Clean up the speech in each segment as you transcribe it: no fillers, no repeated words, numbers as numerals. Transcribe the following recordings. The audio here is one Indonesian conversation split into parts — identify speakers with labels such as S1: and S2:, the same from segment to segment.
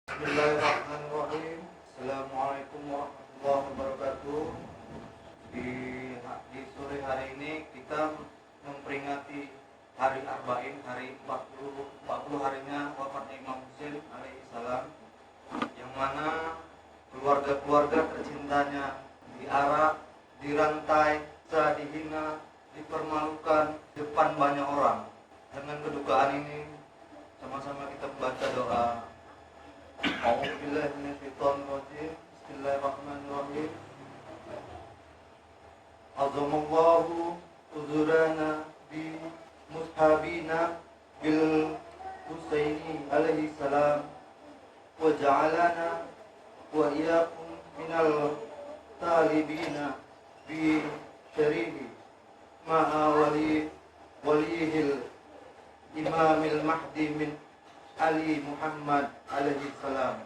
S1: Bismillahirrahmanirrahim. Assalamualaikum warahmatullahi wabarakatuh. Di sore hari ini kita memperingati hari Arba'in, hari 40 harinya wafatnya Imam Husain alaihi salam, yang mana keluarga-keluarga tercintanya diarak, dirantai, dihina, dipermalukan depan banyak orang. Dengan kedukaan ini, sama-sama kita membaca doa. A'udzubillahi minasyaitonirrajim. Bismillahirrahmanirrahim. Azamallahu uzurana bi mushabina bil Husaini alaihi salam wa ja'alana wa iyyakum minal talibina bi syarihi ma'a waliyihil imamil mahdi min Ali Muhammad alaihi salam.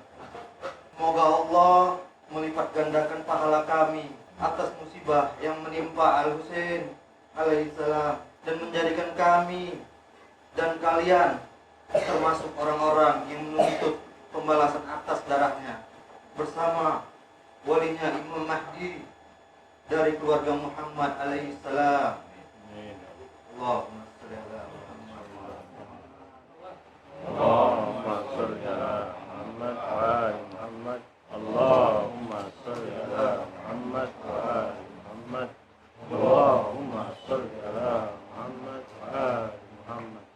S1: Semoga Allah melipat gandakan pahala kami atas musibah yang menimpa Al-Husain alaihi salam, dan menjadikan kami dan kalian termasuk orang-orang yang menuntut pembalasan atas darahnya bersama walinya Imam Mahdi dari keluarga Muhammad alaihi salam. Allahumma shalli ala
S2: Allahumma sholli ala Muhammad wa ali Muhammad. Allahumma sholli ala Muhammad wa ali Muhammad. Allahumma sholli ala Muhammad wa ali Muhammad.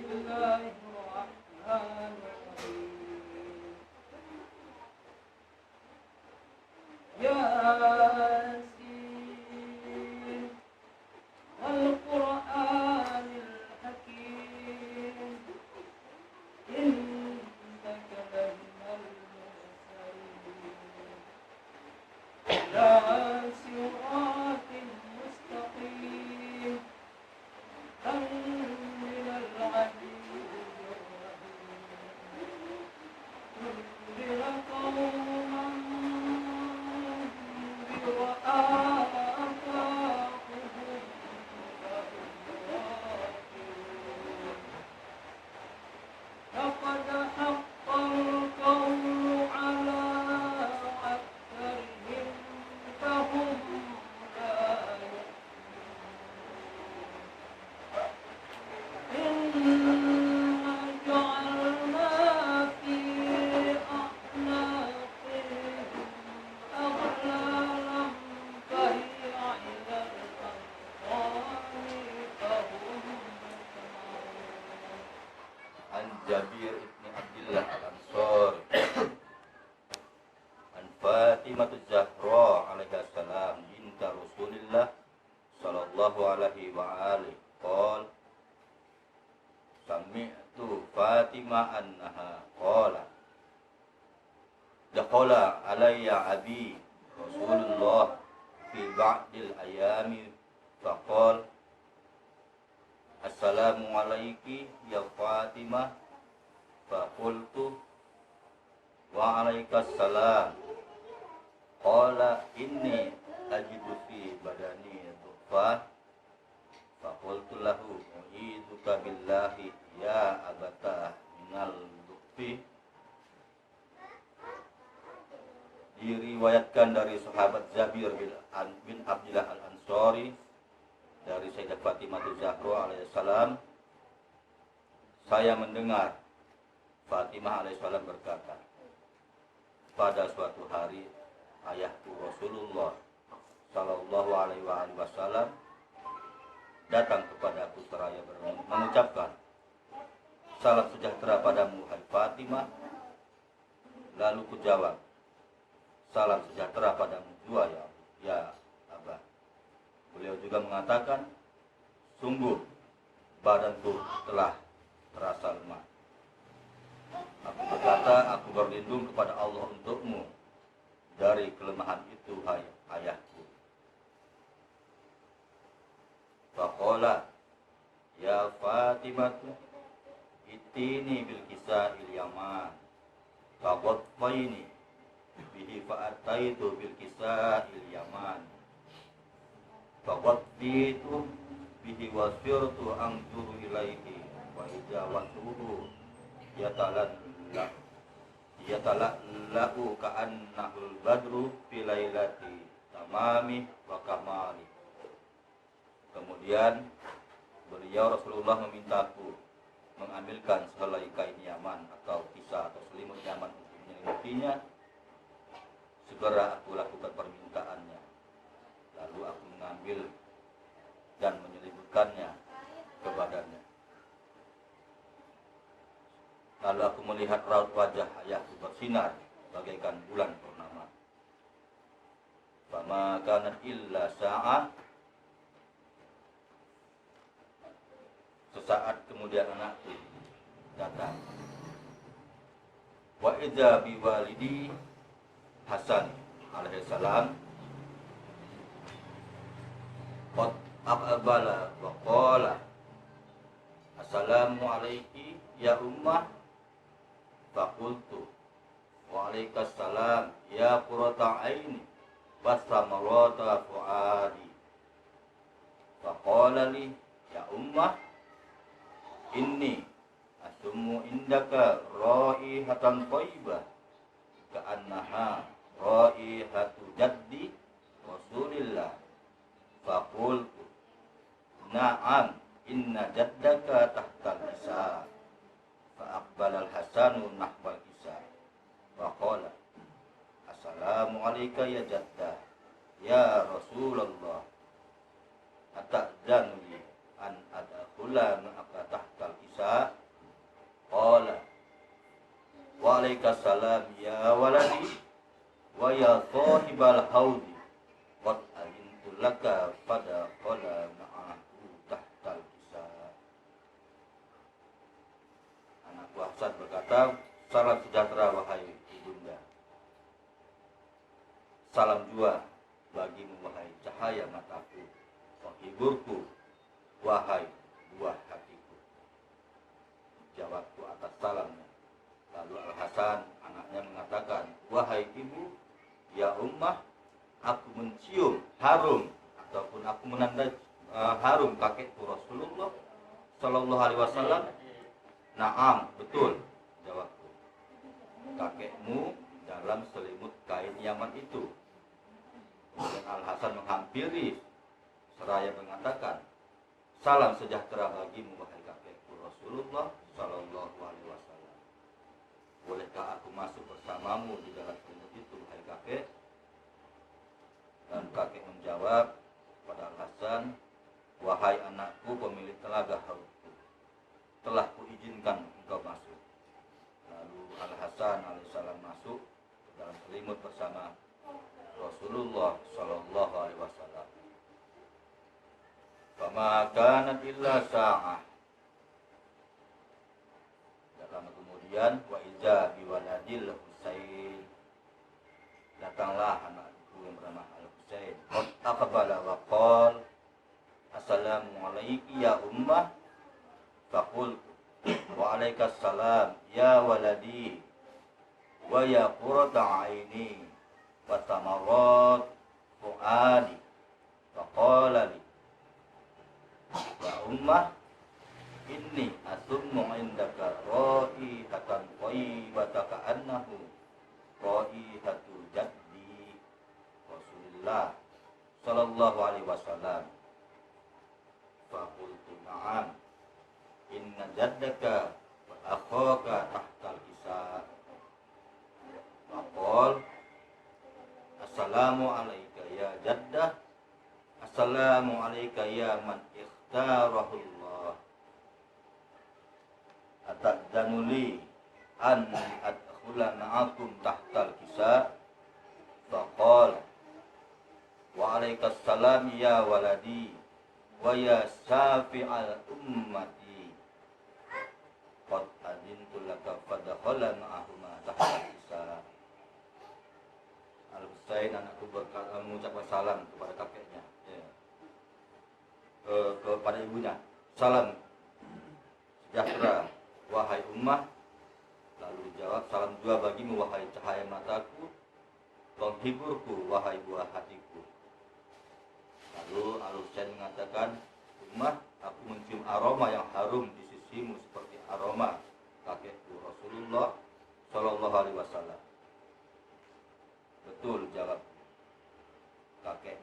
S3: Bismillahirrahmanirrahim. Yasin wal Qur'anil Hakim. Innaka laminal mursalin ila siratin mustaqim tanzilal azizir rahim tunzira qauman biwa'afaquhum لقد حق القول على أكثرهم فهم لا يؤمنون إنا جعلنا في أعناقهم أغلالا فهي إلى الأذقان فهم
S4: An Jabir ibn Abdullah al-Ansari An Fatimah Zahra alaiha salam binta Rasulillah sallallahu alaihi wa alihi qala sami'tu Fatimah annaha qala dakhala alayya abi Rasulullah fi ba'dil ayami faqala Assalamu alayki ya Fatimah. Faqultu wa alaikas salam. Qala inni ajidu fi badani dufa. Faqultu lahu u'iduka billahi ya abata minal dufi. Diriwayatkan dari sahabat Jabir bin Abdullah al-Ansari dari Sayyidah Fatimah Zahra alaihissalam, saya mendengar Fatimah alaihissalam berkata, pada suatu hari ayahku Rasulullah sallallahu alaihi wasallam datang kepadaku seraya mengucapkan, salam sejahtera padamu hai Fatimah. Lalu kujawab, salam sejahtera padamu juga ya Abah. Beliau juga mengatakan, sungguh badanku telah terasa lemah. Aku berkata, aku berlindung kepada Allah untukmu dari kelemahan itu, hai ayahku. Faqala ya Fatimah itini bil kisahil yaman faqadfaini bihi fa'ataitu bil kisahil yaman faqadfitu bihi wasirtu anzuru ilaihi wa ijawatuhu yatalan lah yatala'la'u ka'annahul badru fi lailati tamami wa kamali. Kemudian beliau Rasulullah memintaku mengambilkan sehelai kain Yaman atau kisah atau selimut Yaman untuk menyelimutinya. Segera aku lakukan permintaannya. Lalu aku mengambil dan menyeliputkannya ke badannya. Lalu aku melihat raut wajah ayahku bersinar bagaikan bulan purnama. Fama kanat illa sa'ah. Sesaat kemudian anakku datang. Wa idza bi walidi Hasan alaihissalam qad aqbala wa qala assalamu alayki ya ummah. Faqultu wa alaikas salam ya qurrata aini wa samarata fuadi. Faqala li ya ummah inni asummu indaka raihatan thayyibah ka'annaha raihatu jaddi Rasulillah. Faqultu na'am inna jaddaka tahtal isa. Fa'aqbala al-Hasanu nahwal isa. Faqala assalamu alayka ya jaddah ya Rasulullah. Ata'danu li an adkhula ma'aka tahtal isa. Qala wa alaikas salam ya waladi wa ya sahibal haudi qad alintu laka pada qala ma'ahu tahtal isa. Anakku Hasan berkata, salam sejahtera wahai ibunda. Salam jua bagimu wahai cahaya mataku, penghiburku, wahai buah hatiku. Jawabku atas salamnya. Lalu Al-Hasan anaknya mengatakan, wahai ibu, ya ummah, aku mencium harum ataupun aku menandai harum kakekku Rasulullah Sallallahu Alaihi Wasallam. Naam, betul, jawabku. Kakekmu dalam selimut kain Yaman itu. Kemudian Al-Hasan menghampiri seraya mengatakan, salam sejahtera bagimu wahai kakekku Rasulullah Sallallahu Alaihi Wasallam. Bolehkah aku masuk bersamamu di dalam selimut itu wahai kakek? Dan kakek menjawab pada Al-Hasan, wahai anakku pemilik telaga hautku, telah kuizinkan engkau masuk. Lalu Al-Hasan alaihissalam masuk ke dalam selimut bersama Rasulullah Sallallahu Alaihi Wasallam. Fama kanat illa sa'ah. Lama kemudian wa iza biwaladil Husain, datanglah anakku yang bernama Al-Husain. Qad aqbala wa qala assalamu alayki ya ummah. Faqul wa alaikas salam ya waladi wa ya qurrata aini wa samarat fuadi. Faqala li ya ummah inni asummu indaka raihatan thayyibatan ka'annahu raihatu jaddi Rasulillah Sallallahu Alaihi Wasallam. Faqultu na'am inna jaddaka wa akhaka tahtal isa. Faqal assalamu alayka ya jaddah. Assalamu alayka ya man ikhtarahullah. Atadzanuli an adkhula ma'akum tahtal kisa. Faqala wa alaikas salam ya waladi wa ya syafi'al ummati. Qad adintu laka fadakhala ma'ahuma tahtal kisa. Al-Husain anakku berkata mengucapkan salam kepada kakeknya, kepada ibunya. Salam sejahtera wahai ummah. Lalu dijawab, salam juga bagimu wahai cahaya mataku, penghiburku wahai buah hatiku. Lalu Al-Husain mengatakan, ummah, aku mencium aroma yang harum di sisimu seperti aroma kakekku Rasulullah Sallallahu Alaihi Wasallam.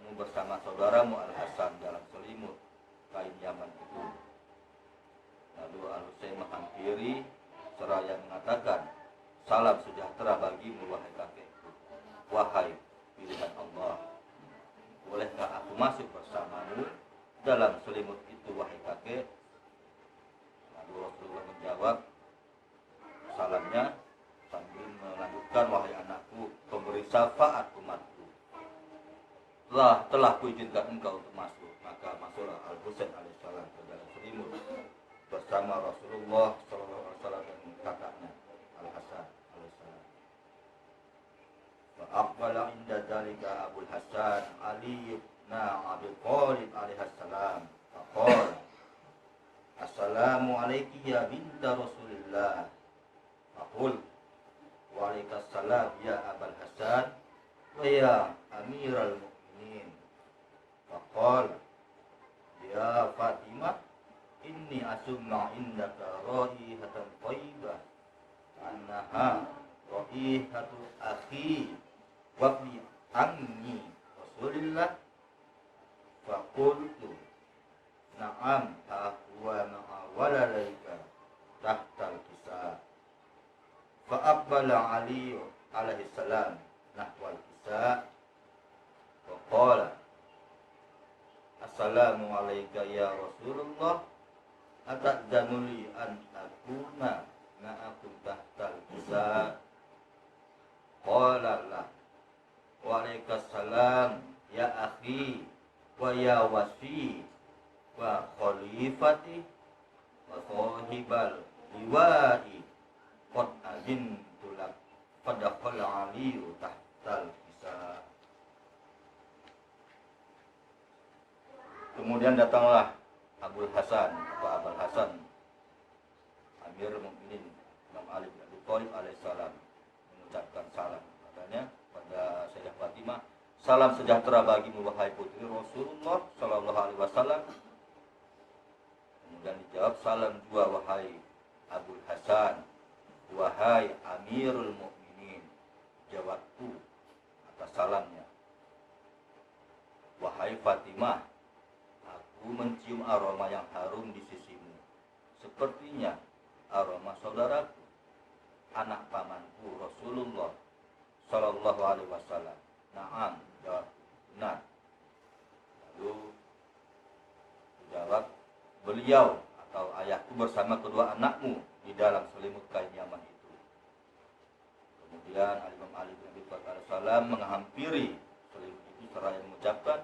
S4: kamu bersama saudaramu Al-Hasan dalam selimut kain Yaman itu. Lalu Al-Husain menghampiri seraya mengatakan, salam sejahtera bagimu wahai kakekku, wahai pilihan Allah. Bolehkah aku masuk bersamamu dalam selimut itu wahai kakek? Lalu Rasulullah menjawab salamnya sambil melanjutkan, wahai anakku, pemberi syafaat umatku, telah kuizinkan engkau untuk masuk. Maka masuklah Al-Husain alaihissalam ke dalam selimut bersama Rasulullah SAW dan kakaknya Al-Hasan alaihissalam. Wa aqbala inda dzalika Abul Hasan Ali ibn Abi Thalib alaihissalam faqala, assalamu alayki ya binta Rasulillah. Faqul, wa alaikassalam ya Abul Hasan wa ya Amiral Mu'minin. Faqala, ya Fatimah, inni asumma indaka raihatan thayyibah annaha raihatu akhi wa bi ammi Rasulillah. Faqultu, na'am huwa ma'a waladika tahtal kisah. Fa'aqbala Ali alaihi salam nahwal kisah wa qala, assalamu alayka ya Rasulullah, atadzanu li an akuna ma'akum tahtal kisah? Qala la. Wa alaikassalam ya akhi wa ya wasi wa khalifati wa sahibal liwa'i qad azintu lak. Fadakhala aliyu tahtal kisah. Kemudian datanglah Abul Hasan atau Abul Hasan Amirul Mukminin Imam Ali bin Abi Thalib alaihissalam mengucapkan salam. Katanya pada Sayyidah Fatimah, salam sejahtera bagimu wahai putri Rasulullah sallallahu alaihi wasallam. Kemudian dijawab, salam juga wahai Abul Hasan, wahai Amirul Mukminin. Jawabku atas salamnya, wahai Fatimah, aku mencium aroma yang harum di sisimu, sepertinya aroma saudaraku, anak pamanku Rasulullah sallallahu alaihi wasallam. Naam, jawab, benar. Lalu dijawab, beliau atau ayahku bersama kedua anakmu di dalam selimut kain Yaman itu. Kemudian Imam Ali bin Abi Thalib alaihissalam menghampiri selimut itu seraya mengucapkan,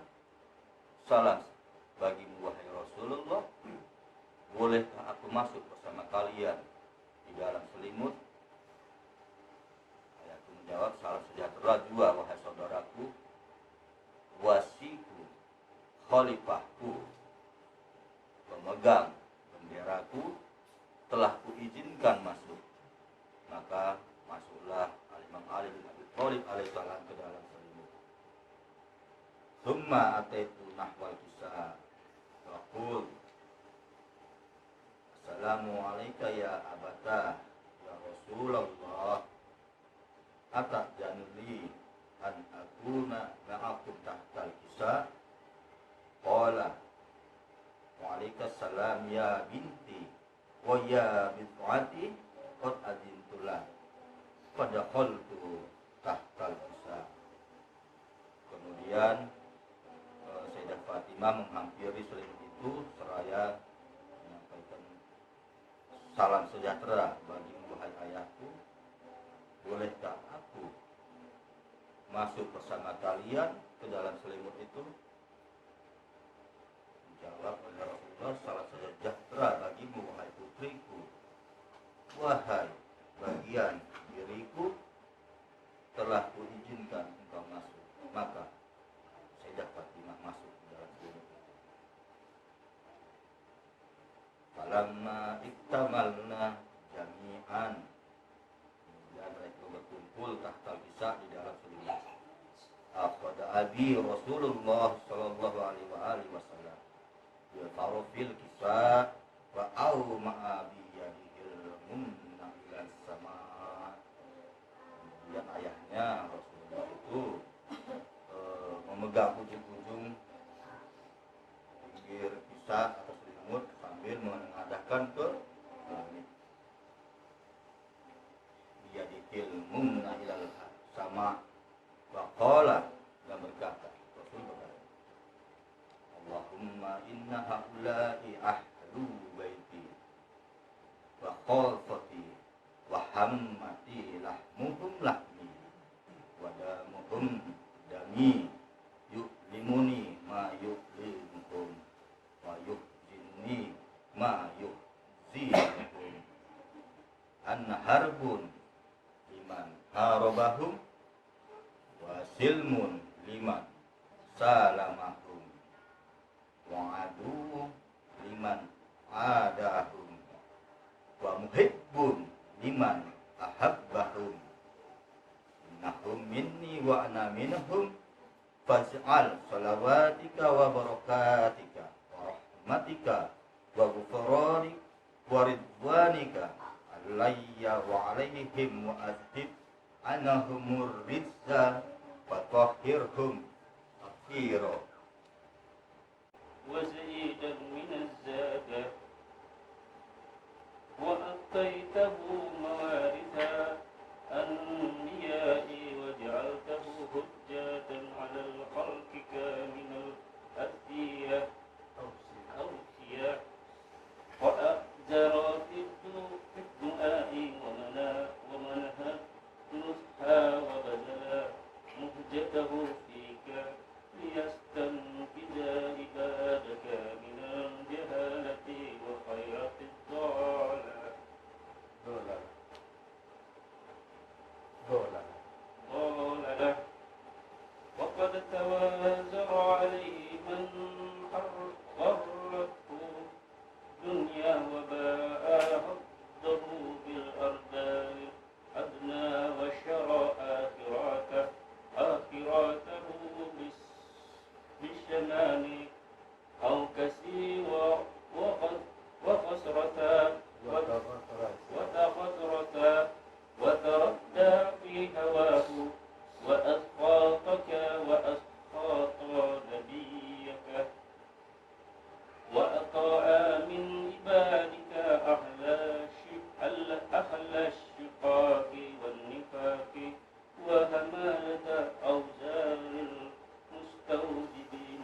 S4: salam bagimu wahai Rasulullah, bolehkah aku masuk bersama kalian di dalam selimut? Ayahku menjawab, salam sejahtera juga wahai saudaraku, wasiku, khalifahku, pemegang benderaku, telah kuizinkan masuk. Maka masuklah Imam Ali bin Abi Thalib alaihissalam ke dalam selimut. Tsumma ataitu nahwal kisah. Faqul, assalamu alayka ya abata ya Rasulullah, atadzanu li an akuna ma'akum tahtal kisah? Qala, wa alaikassalam ya binti wa ya bid'ati qad azintu lak. Fadakhaltu tahtal kisah. Kemudian Sayyidah Fatimah menghampiri selimut itu seraya menyampaikan, salam sejahtera bagimu wahai ayahku, bolehkah aku masuk bersama kalian ke dalam selimut itu? Dijawab oleh Rasulullah, salam sejahtera bagimu wahai putriku, wahai bagian diriku, telah kuizinkan engkau masuk. Maka Sayyidah Fatimah masuk ke dalam selimut itu. Falamma iktamalna jami'an, kemudian mereka berkumpul tahtal kisah di dalam selimut. Aqada abi Rasulullah sallallahu alaihi wasallam wa tarfil kisah wa au ma'a bi yadihil munna ila sama. Kemudian ayahnya Rasulullah itu memegang ujung-ujung berkisah atau selimut sambil menengadahkan ke langit. Biyadikil mumna ilal sama wa qala, dan berkata, Rasul berkata, Allahumma inna haula'i ahlu baiti wa khalfati wa hammati lahmuhum lahmi wa damuhum dami yu'limuni ma yu'limukum wa yu'jinni ma yu'zimukum anna harbun liman harabahum wa silmun liman salamahum wa adu liman adahum wa muhibbun liman ahabbahum innahum minni wa ana minhum faj'al salawatika wa barakatika wa rahmatika wa ghufranik wa ridwanika alayya wa alaihim wa adhib anahumur rizza wa tahhirhum akhira.
S3: وزيدا من الزاد وأعطيته موارث الأنبياء وجعلته حجة على الخلق كامل الأذكياء أوفياء وأجر في الدعاء ومنها نصحا وبذل مهجته فيك ليستنقذ عبادك من الجهالة وخيرة الضلالة وقد توازر عليه من غرته دنيا وباء حظه بالأرذال أدنى وشرى آخراته بالشنان أو كسي وخسرتا وتخسرتا وتردى في هواه وأسقاطك وأسقاط نبيك وأطاع من عبادك أهل الشقاق والنفاق وهمالة أوزار المستوجبين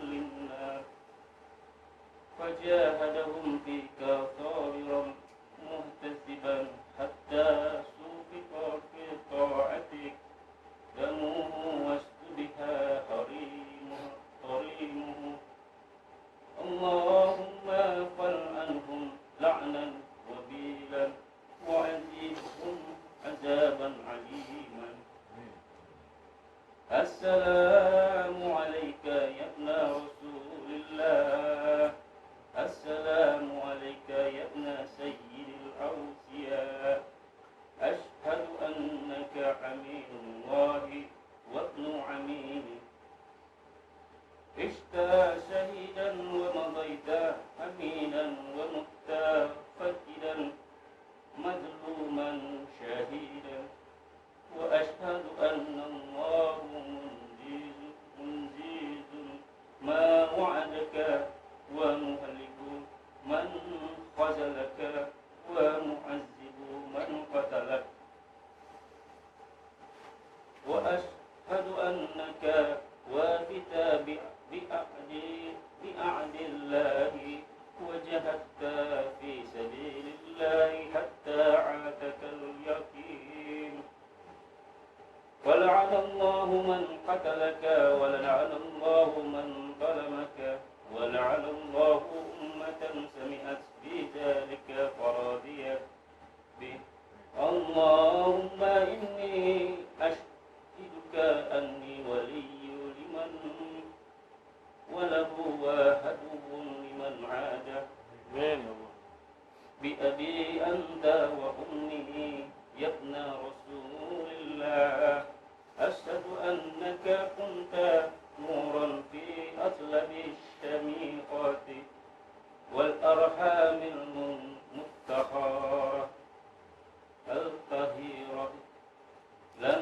S3: للنار فجاهدهم فيك صابرا محتسبا حتى سوقط في طاعتك دمه واستبها حريمه اللهم فل عنهم لعنا وبيلا وعذبهم عذابا عليما. السلام عليك يا ابن رسول الله السلام عليك يا ابن سيد الأوصياء أشهد أنك عميد الله وابن عميده عشت شهيدا ومضيت أمينا ومت فكدا مظلوما شهيدا وأشهد أن الله منجز ما وعدك ومهلك من خذلك ومعذب من قتلك وأشهد أنك وافت بأعد الله وجهدت في سبيل الله حتى عاتك اليقين ولعن الله من قتلك ولعن الله من ظلمك ولعن الله أمة سمعت بذلك فرضيت به اللهم إني أشهدك أني ولي لمن وله عدو لمن عاده بأبي أنت وأمي يا ابن رسول الله أشهد أنك كنت نورا في أطلب الشميقات والأرحام المفتخرة الطهيرة لم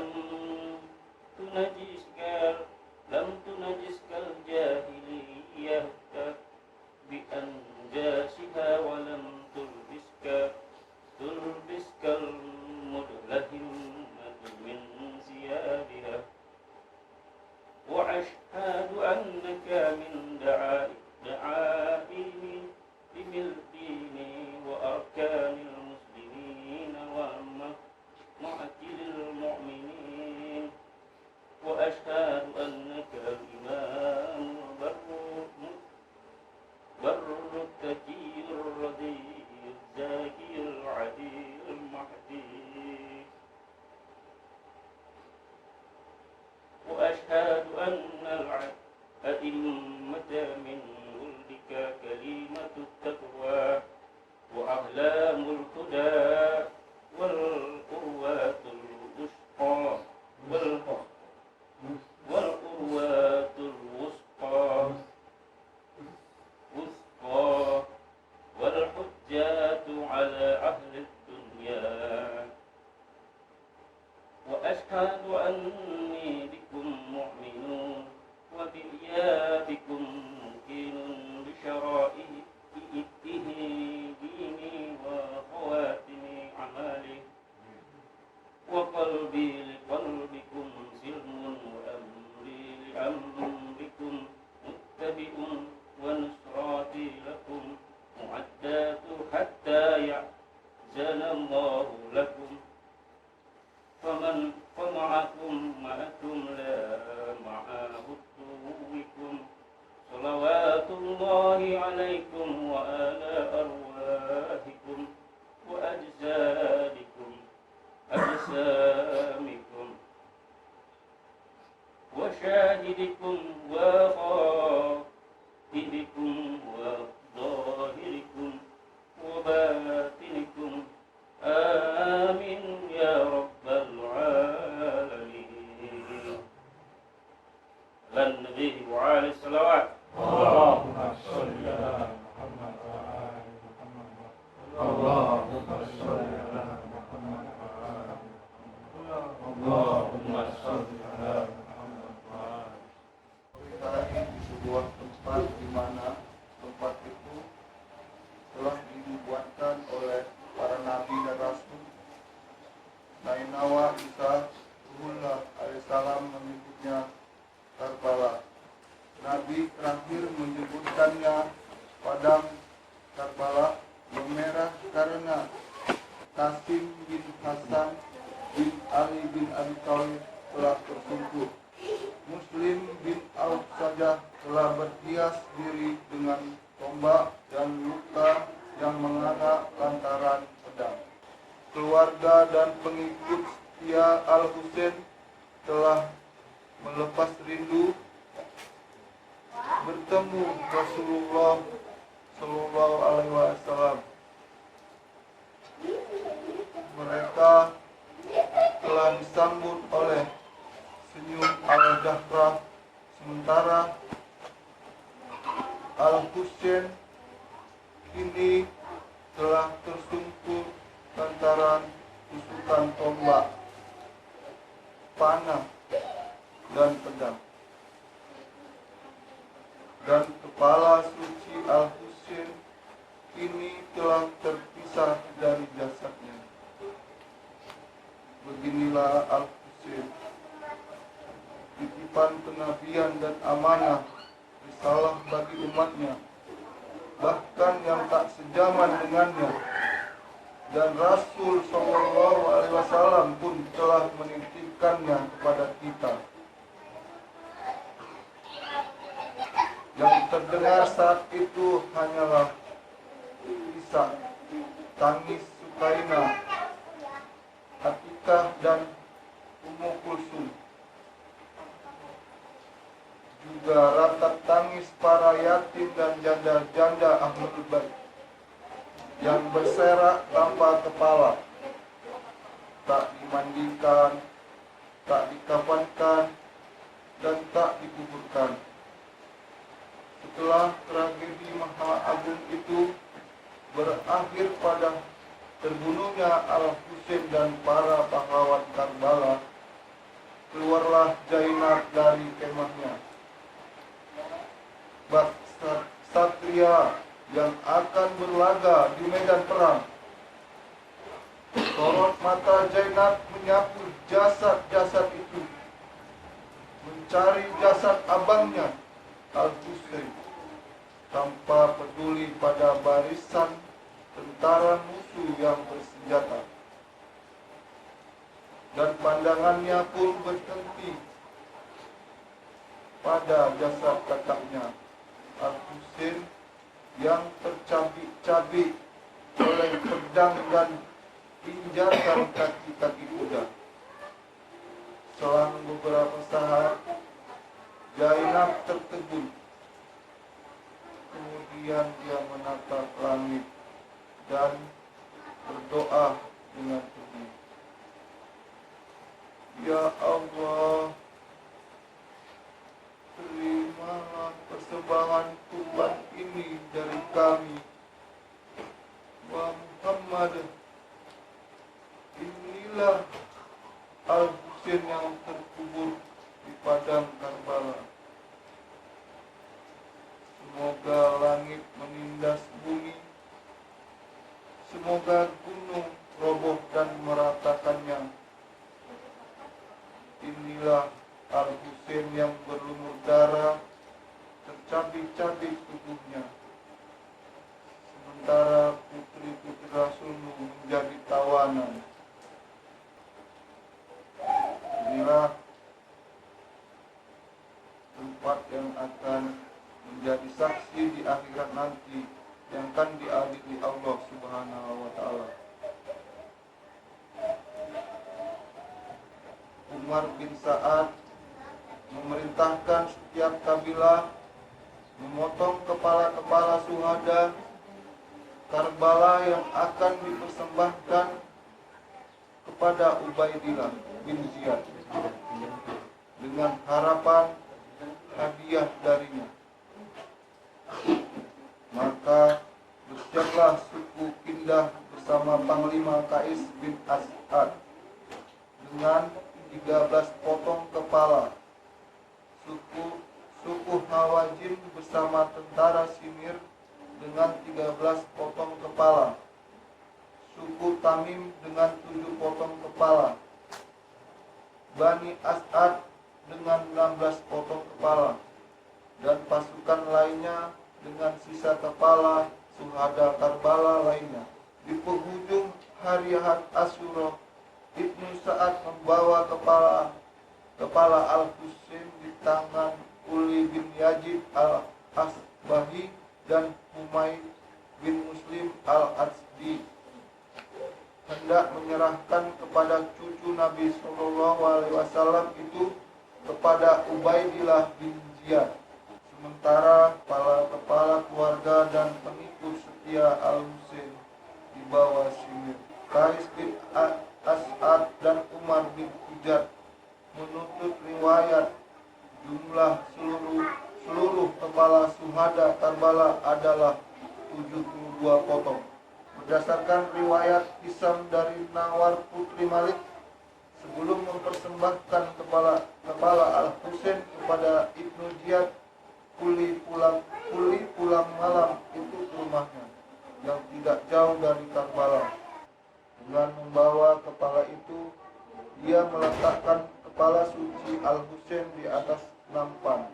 S3: تنجسك الجاهلية وأشهد أنك من دعائم الدين وأركان المسلمين ومعتل المؤمنين وأشهد أنك الإمام البر التقي الرضي الزاكي العديل المهدي وأشهد أن الأئمة من ولدك كلمة التقوى وأعلام الهدى والقروة الوسطى والحجات على أهل الدنيا وأشهد أني بكم مؤمن وبإيابكم ممكن بشرائعه ديني وخواتم عمله وقلبي لقلبكم سلم وأمري لأمركم متبع ونصراتي لكم معدات حتى يأذن الله لكم فمعكم ما تملى مع عدوكم صلوات الله عليكم وعلى أرواحكم أجسامكم وشاهدكم وغائبكم وظاهركم وباطنكم آمين يا رب العالمين. للنبي وعلى الصلوات.
S2: اللهم صل على محمد وعلى محمد. اللهم صل على محمد وعلى محمد. اللهم صل على محمد وعلى.
S1: Kita ini di sebuah tempat di mana tempat itu telah dibuatkan oleh para nabi dan rasul. Nainawa Isa Ruhullah alaihissalam menyebutnya Karbala. Nabi terakhir menyebutkannya padang Karbala memerah karena Qasim bin Hasan bin Ali bin Abi Thalib telah tersungkur. Muslim bin Auf saja telah berhias diri dengan tombak dan luka yang menganga lantaran pedang. Keluarga dan pengikut setia Al-Husain telah melepas rindu bertemu Rasulullah Sallallahu Alaihi Wasallam. Mereka telah disambut oleh senyum Al-Zahra, sementara Al-Husain kini telah tersungkur lantaran tusukan tombak, panah, dan pedang. Dan kepala suci Al-Husain kini telah terpisah dari jasadnya. Beginilah Al-Husain, titipan kenabian dan amanah, risalah bagi umatnya, bahkan yang tak sejaman dengannya. Dan Rasul Sallallahu Alaihi Wasallam pun telah menitipkannya kepada kita. Yang terdengar saat itu hanyalah isak, tangis Sukaina, Atikah, dan Ummu Kulsum. Juga ratap tangis para yatim dan janda-janda Ahlul Bait yang berserak tanpa kepala, tak dimandikan, tak dikafankan, dan tak dikuburkan. Setelah tragedi Maha Agung itu berakhir pada terbunuhnya Al-Husain dan para pahlawan Karbala, keluarlah Zainab dari kemahnya. Bak satria yang akan berlaga di medan perang. Sorot mata Zainab menyapu jasad-jasad itu,
S5: mencari jasad abangnya Al-Husain tanpa peduli pada barisan tentara musuh yang bersenjata. Dan pandangannya pun berhenti pada jasad kakaknya Al-Husain yang tercabik-cabik oleh pedang dan injakan kaki-kaki kuda. Selang beberapa saat, Zainab tertegun. Kemudian dia menatap langit dan berdoa dengan teguh. Ya Allah, terimalah persembahan kurban ini dari kami. Wa Muhammad, inilah Al-Husain yang terkubur di padang Karbala. Semoga langit menindas bumi, semoga gunung roboh dan meratakannya. Inilah Al-Husain yang berlumur darah, tercabik-cabik tubuhnya. Sementara putri-putri Rasulmu menjadi tawanan. Inilah tempat yang akan menjadi saksi di akhirat nanti, yang akan diadili Allah Subhanahu wa Ta'ala. Umar bin Sa'ad memerintahkan setiap kabilah memotong kepala-kepala syuhada Karbala yang akan dipersembahkan kepada Ubaidillah bin Ziyad dengan harapan hadiah darinya. Maka bersiaplah suku Kindah bersama Panglima Qais bin As'ad dengan 13 potong kepala. Suku Hawazin bersama tentara Simir dengan 13 potong kepala. Suku Tamim dengan 7 potong kepala. Bani As'ad dengan 16 potong kepala. Dan pasukan lainnya dengan sisa kepala syuhada Karbala lainnya. Di penghujung hari Asyura, Ibnu Sa'ad membawa kepala Al-Husain di tangan Uli bin Yazid Al-Asbahi dan Humaid bin Muslim Al-Asdi, hendak menyerahkan kepada cucu Nabi SAW itu kepada Ubaidillah bin Ziyad. Sementara kepala keluarga dan pengikut setia Al-Husain dibawa Simir. Qais bin As'ad dan Umar bin Hujat menuntut riwayat jumlah seluruh kepala syuhada Karbala adalah 72 potong. Berdasarkan riwayat Hisam dari Nawar Putri Malik, sebelum mempersembahkan kepala Al-Husain kepada Ibnu Ziyad, Kuli pulang malam itu ke rumahnya yang tidak jauh dari Karbala. Dengan membawa kepala itu, dia meletakkan kepala suci Al-Husain di atas nampan,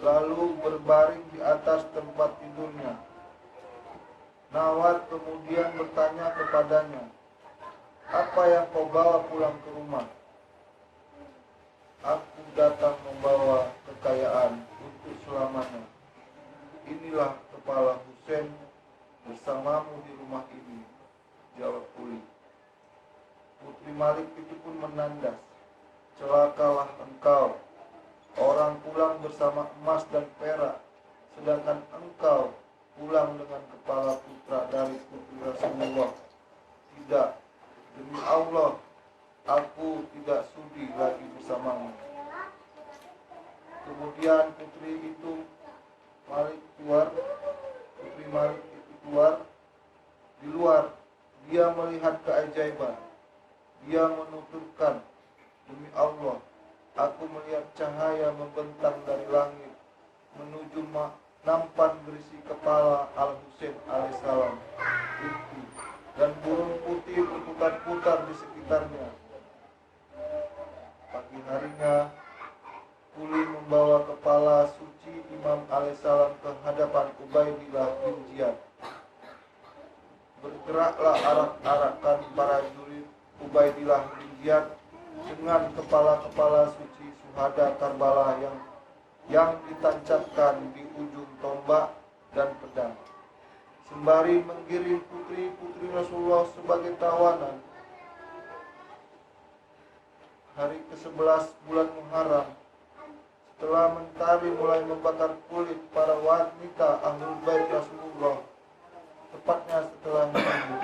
S5: lalu berbaring di atas tempat tidurnya. Nawar kemudian bertanya kepadanya, "Apa yang kau bawa pulang ke rumah?" "Aku datang membawa kekayaan untuk selamanya. Inilah kepala Husain bersamamu di rumah ini," jawab Uli. Putri Malik itu pun menandas, "Celakalah engkau, orang pulang bersama emas dan perak, sedangkan engkau pulang dengan kepala putra dari putri Rasulullah. Tidak, demi Allah, aku tidak sudi lagi bersamamu." Kemudian putri Malik itu keluar. Di luar, dia melihat keajaiban. Dia menuturkan, "Demi Allah, aku melihat cahaya membentang dari langit menuju nampan berisi kepala Al-Husain alaihissalam itu, dan burung putih berputar-putar di sekitarnya." Pagi harinya, kepala suci Imam alaihissalam ke hadapan Ubaidillah bin Ziyad. Bergeraklah arak-arakan para jurid Ubaidillah bin Ziyad dengan kepala-kepala suci syuhada Karbala yang ditancapkan di ujung tombak dan pedang, sembari menggiring putri-putri Rasulullah sebagai tawanan. Hari ke-11 bulan Muharram, setelah mentari mulai membakar kulit para wanita Ahlul Bait Rasulullah, tepatnya setelah menunggu,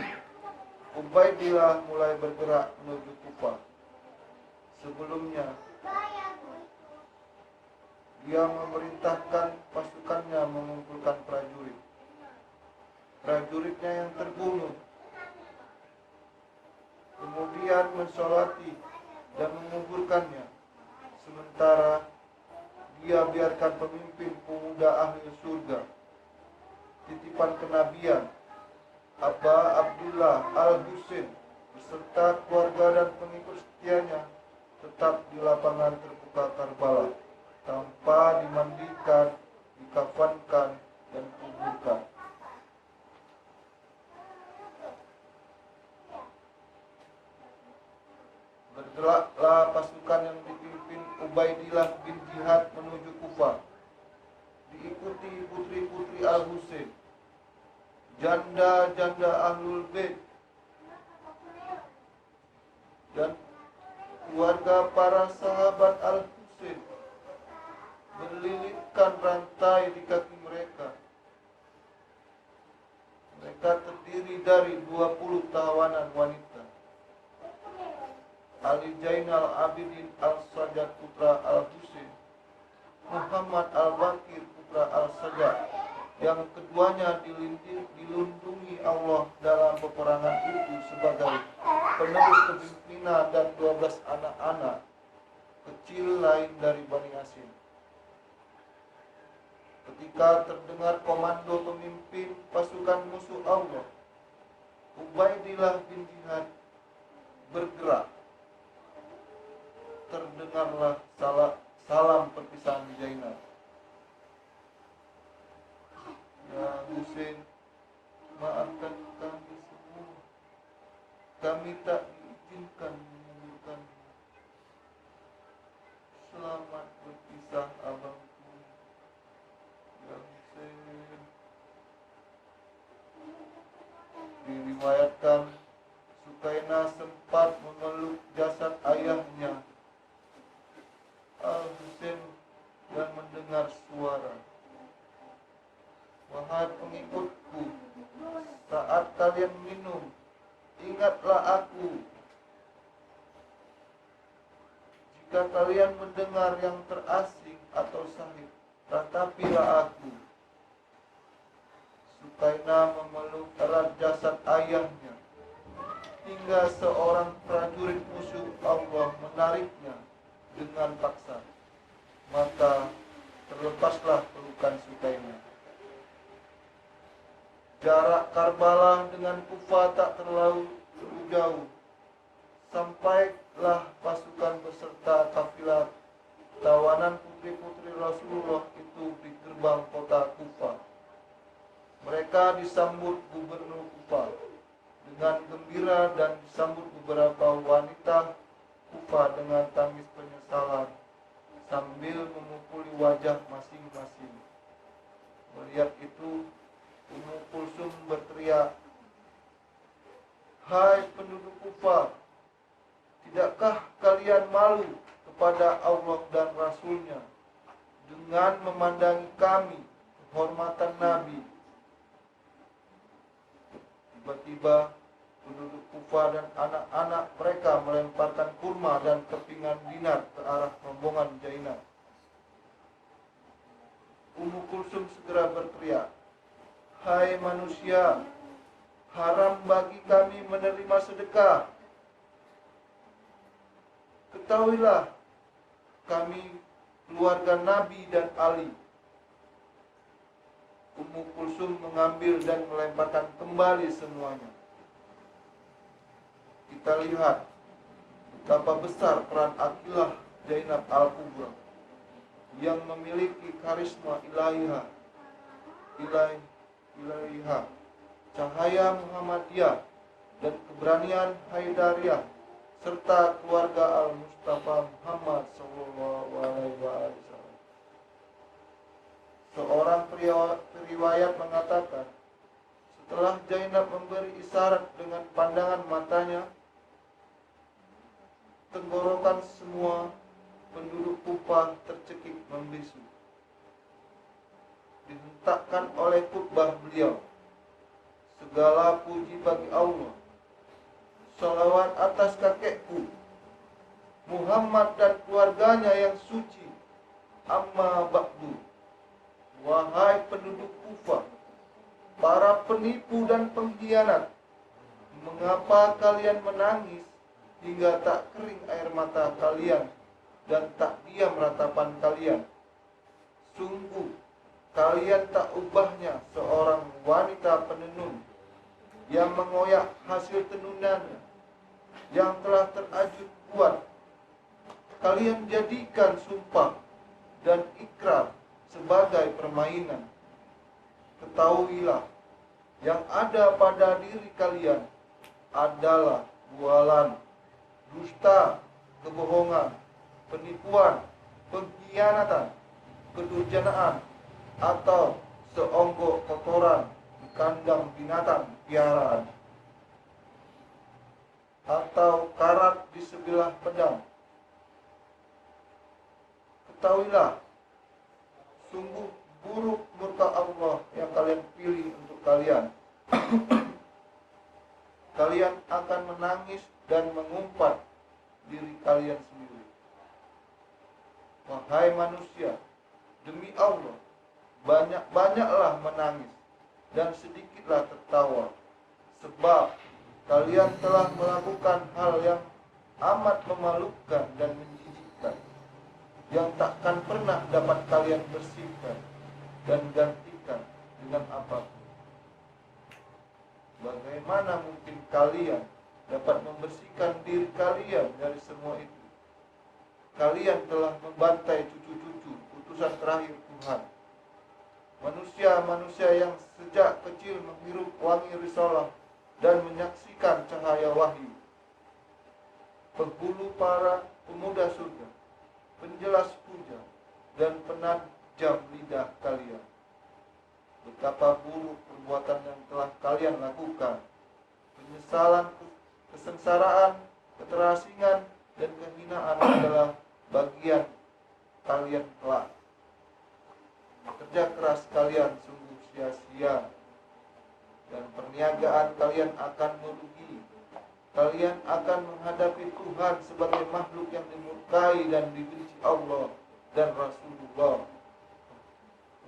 S5: Ubaidillah mulai bergerak menuju Kufah. Sebelumnya, dia memerintahkan pasukannya mengumpulkan prajurit. Prajuritnya yang terbunuh, kemudian mensolati dan menguburkannya. Sementara dia biarkan pemimpin pemuda ahli surga, titipan kenabian, Aba Abdullah Al-Husain beserta keluarga dan pengikut setianya tetap di lapangan terbuka Karbala tanpa dimandikan, dikafankan, dan kuburkan. Bergeraklah pasukan yang dipimpin Ubaidillah bin Ziyad menuju Kufah, diikuti putri-putri Al-Husain, janda-janda Ahlul Bait, dan keluarga para sahabat Al-Husain, melilitkan rantai di kaki mereka. Mereka terdiri dari 20 tawanan wanita. Ali Zainal Abidin Al-Sajjad putra Al-Husain, Muhammad Al-Bakir putra Al-Sajjad, yang keduanya dilindungi Allah dalam peperangan itu sebagai penerus kepemimpinan, dan 12 anak-anak kecil lain dari Bani Hashim. Ketika terdengar komando pemimpin pasukan musuh Allah, Ubaidillah bin Ziyad bergerak. Terdengarlah salam perpisahan Zainab. Ya Husain, maafkan kami semua. Kami tak diizinkan menguburkan. Selamat berpisah abangku. Ya Husain. Diriwayatkan Sukaina sempat memeluk jasad ayahnya Al-Husain dan mendengar suara, "Wahai pengikutku, saat kalian minum, ingatlah aku. Jika kalian mendengar yang terasing atau sahih, ratapilah aku." Sukaina memeluk erat jasad ayahnya, hingga seorang prajurit musuh Allah menariknya dengan paksa. Maka terlepaslah pelukan Sukaina. Jarak Karbala dengan Kufah tak terlalu jauh. Sampailah pasukan beserta kafilah tawanan putri-putri Rasulullah itu di gerbang kota Kufah. Mereka disambut gubernur Kufah dengan gembira, dan disambut beberapa wanita Kufah dengan tangis penyesalan sambil memukuli wajah masing-masing. Melihat itu, Ummu Kulsum berteriak, "Hai penduduk Kufah, tidakkah kalian malu kepada Allah dan Rasul-Nya dengan memandangi kami, kehormatan Nabi?" Tiba-tiba penduduk Kufah dan anak-anak mereka melemparkan kurma dan kepingan dinar ke arah rombongan Zainab. Ummu Kulsum segera berteriak, "Hai manusia, haram bagi kami menerima sedekah. Ketahuilah, kami keluarga Nabi dan Ali." Ummu Kulsum mengambil dan melemparkan kembali semuanya. Kita lihat betapa besar peran Aqilah Zainab Al-Kubra. yang memiliki karisma ilahiyah, cahaya Muhammadiyah, dan keberanian Haidariyah, serta keluarga Al-Mustafa Muhammad Sallallahu Alaihi Wasallam. Seorang periwayat mengatakan, setelah Zainab memberi isyarat dengan pandangan matanya, tenggorokan semua penduduk Kufah tercekik membisu. Dihentakkan oleh khutbah beliau, segala puji bagi Allah, salawat atas kakekku Muhammad dan keluarganya yang suci. Amma ba'du, wahai penduduk Kufah, para penipu dan pengkhianat, mengapa kalian menangis hingga tak kering air mata kalian dan tak diam ratapan kalian? Sungguh kalian tak ubahnya seorang wanita penenun yang mengoyak hasil tenunannya yang telah terajut kuat. Kalian jadikan sumpah dan ikrar sebagai permainan. Ketahuilah, yang ada pada diri kalian adalah bualan, dusta, kebohongan, penipuan, pengkhianatan, kedurjanaan, atau seonggok kotoran di kandang binatang piaraan, atau karat di sebelah pedang. Ketahuilah, sungguh buruk murka Allah yang kalian pilih untuk kalian. Kalian akan menangis dan mengumpat diri kalian sendiri. Wahai manusia, demi Allah, banyak-banyaklah menangis dan sedikitlah tertawa, sebab kalian telah melakukan hal yang amat memalukan dan menjijikkan, yang takkan pernah dapat kalian bersihkan dan gantikan dengan apapun. Bagaimana mungkin kalian dapat membersihkan diri kalian dari semua itu? Kalian telah membantai cucu-cucu utusan terakhir Tuhan, manusia-manusia yang sejak kecil menghirup wangi risalah dan menyaksikan cahaya wahyu. Penghulu para pemuda surga, penjelas puja dan penajam lidah kalian. Betapa buruk perbuatan yang telah kalian lakukan. Penyesalan, kesengsaraan, keterasingan, dan kehinaan adalah bagian kalian kelak. Kerja keras kalian sungguh sia-sia, dan perniagaan kalian akan merugi. Kalian akan menghadapi Tuhan sebagai makhluk yang dimurkai dan dibenci Allah dan Rasulullah.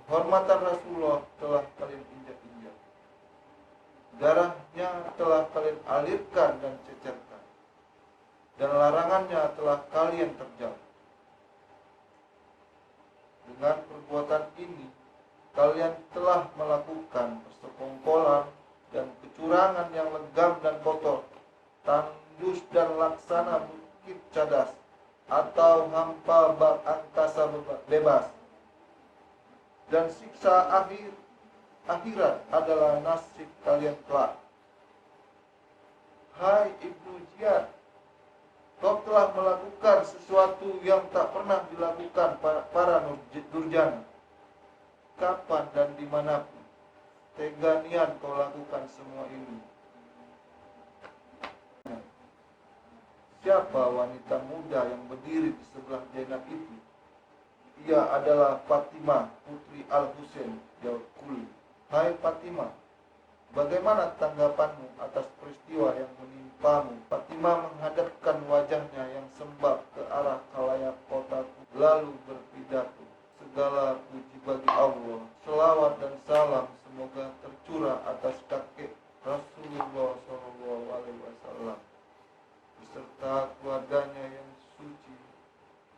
S5: Kehormatan Rasulullah telah kalian injak-injak, darahnya telah kalian alirkan dan cecerkan, dan larangannya telah kalian terjal. Dengan perbuatan ini, kalian telah melakukan persekongkolan dan kecurangan yang legam dan kotor, tandus dan laksana bukit cadas, atau hampa bak angkasa bebas. Dan siksa akhirat adalah nasib kalian kelak. Hai Ibnu Ziyad, kau telah melakukan sesuatu yang tak pernah dilakukan para durjana. Kapan dan dimanapun tega niat kau lakukan semua ini? Siapa wanita muda yang berdiri di sebelah Zainab itu? Ia adalah Fatimah, putri Al-Husain. Jawab Kuli, hai Fatimah, bagaimana tanggapanmu atas peristiwa yang menimpamu? Fatimah menghadapkan wajahnya yang sembab ke arah khalayak kotaku, lalu berpidato, segala puji bagi Allah, selawat dan salam semoga tercurah atas kakek Rasulullah SAW beserta keluarganya yang suci.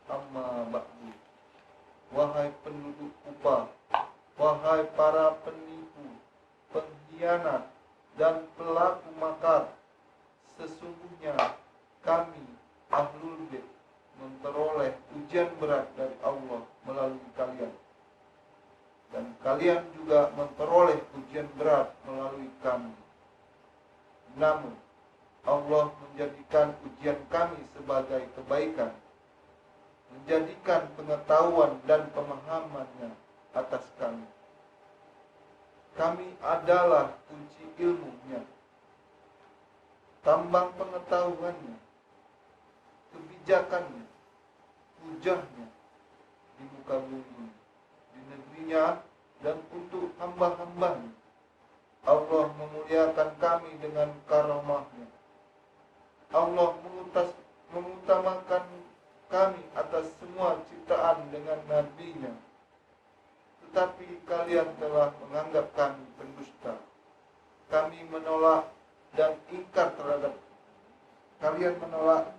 S5: Amma ba'du, wahai penduduk Kufah, wahai para penipu, pengkhianat, dan pelaku makar, sesungguhnya kami Ahlul Bait memperoleh ujian berat dari Allah melalui kalian, dan kalian juga memperoleh ujian berat melalui kami. Namun Allah menjadikan ujian kami sebagai kebaikan, menjadikan pengetahuan dan pemahamannya atas kami. Kami adalah kunci ilmunya, tambang pengetahuannya, kebijakannya, hujahnya di muka bumi, di negerinya, dan untuk hamba-hambanya. Allah memuliakan kami dengan karamahnya. Allah mengutamakan kami atas semua ciptaan dengan nabinya. Tetapi kalian telah menganggap kami pendusta. Kami menolak dan ingkar terhadap kalian menolak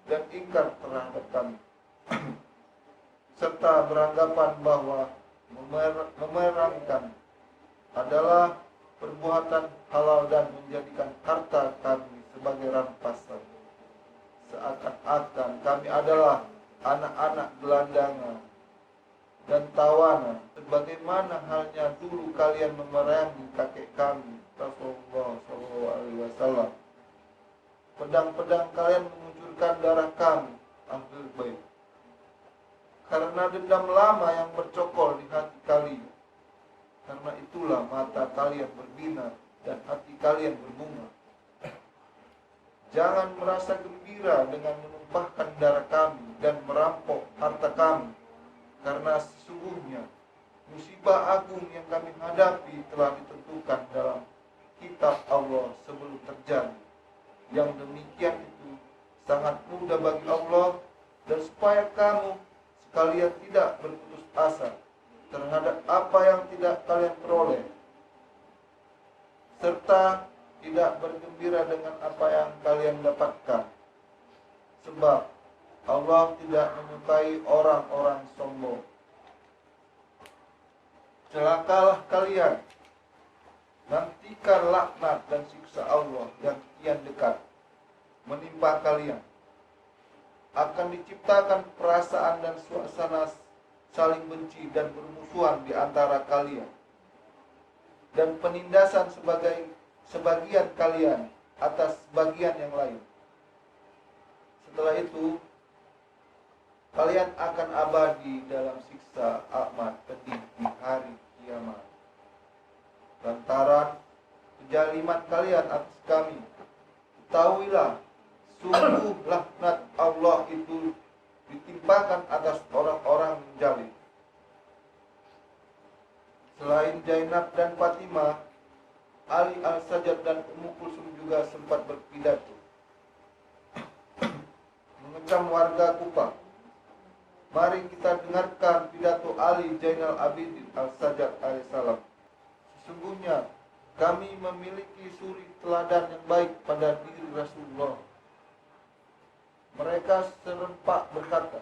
S5: dan ingkar terhadap kami, serta beranggapan bahwa memerankan adalah perbuatan halal dan menjadikan harta kami sebagai rampasan, seakan-akan kami adalah anak-anak gelandangan dan tawanan, sebagaimana halnya dulu kalian memerangi kakek kami Rasulullah SAW. Pedang-pedang kalian mengucurkan darah kami, Ahlul Bait, karena dendam lama yang bercokol di hati kalian. Karena itulah mata kalian berbinar dan hati kalian berbunga. Jangan merasa gembira dengan menumpahkan darah kami dan merampok harta kami, karena sesungguhnya musibah agung yang kami hadapi telah ditentukan dalam kitab Allah sebelum terjadi. Yang demikian itu sangat mudah bagi Allah, dan supaya kamu sekalian tidak berputus asa terhadap apa yang tidak kalian peroleh, serta tidak bergembira dengan apa yang kalian dapatkan, sebab Allah tidak menyukai orang-orang sombong. Celakalah kalian, nantikan laknat dan siksa Allah yang kian dekat menimpa kalian. Akan diciptakan perasaan dan suasana saling benci dan bermusuhan di antara kalian, dan penindasan sebagian kalian atas bagian yang lain. Setelah itu kalian akan abadi dalam siksa amat pedih di hari kiamat lantaran kejaliman kalian atas kami. Ketahuilah, sungguh laknat Allah itu ditimpakan atas orang-orang zalim. Selain Zainab dan Fatimah, Ali Al-Sajjad dan Ummu Kulsum juga sempat berpidato mengecam warga Kufah. Mari kita dengarkan pidato Ali Zainal Abidin Al-Sajjad alaihissalam. Sesungguhnya kami memiliki suri teladan yang baik pada diri Rasulullah. Mereka serempak berkata,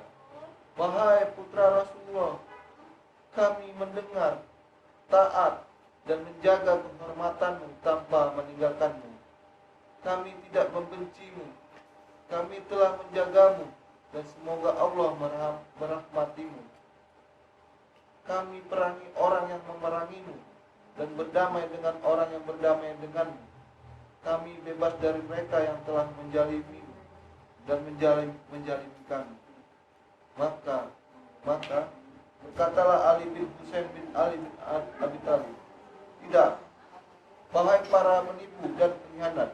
S5: "Wahai putra Rasulullah, kami mendengar, taat, dan menjaga kehormatanmu tanpa meninggalkanmu. Kami tidak membencimu. Kami telah menjagamu, dan semoga Allah merahmatimu. Kami perangi orang yang memerangimu, dan berdamai dengan orang yang berdamai denganmu. Kami bebas dari mereka yang telah menjalimimu dan menjalimi kami." Maka berkatalah Ali bin Husain bin Ali bin Abi Thalib, "Tidak, wahai para menipu dan pengkhianat,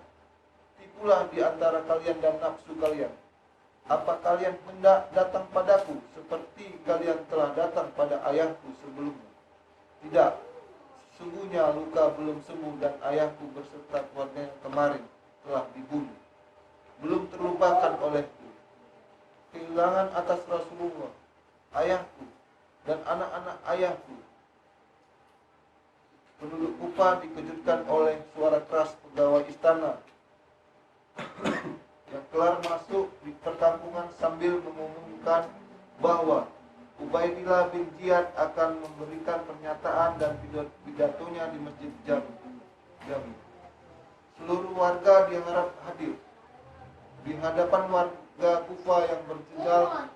S5: tipulah di antara kalian dan nafsu kalian. Apa kalian hendak datang padaku seperti kalian telah datang pada ayahku sebelumnya? Tidak, sesungguhnya luka belum sembuh dan ayahku berserta keluarga yang kemarin telah dibunuh, belum terlupakan olehku. Kehilangan atas Rasulullah, ayahku, dan anak-anak ayahku." Penduduk Kufah dikejutkan oleh suara keras pegawai istana yang keluar masuk di perkampungan sambil mengumumkan bahwa Ubaidillah bin Ziyad akan memberikan pernyataan dan pidatonya di Masjid Jami. Seluruh warga diharap hadir. Di hadapan tiga kufa yang berjejal.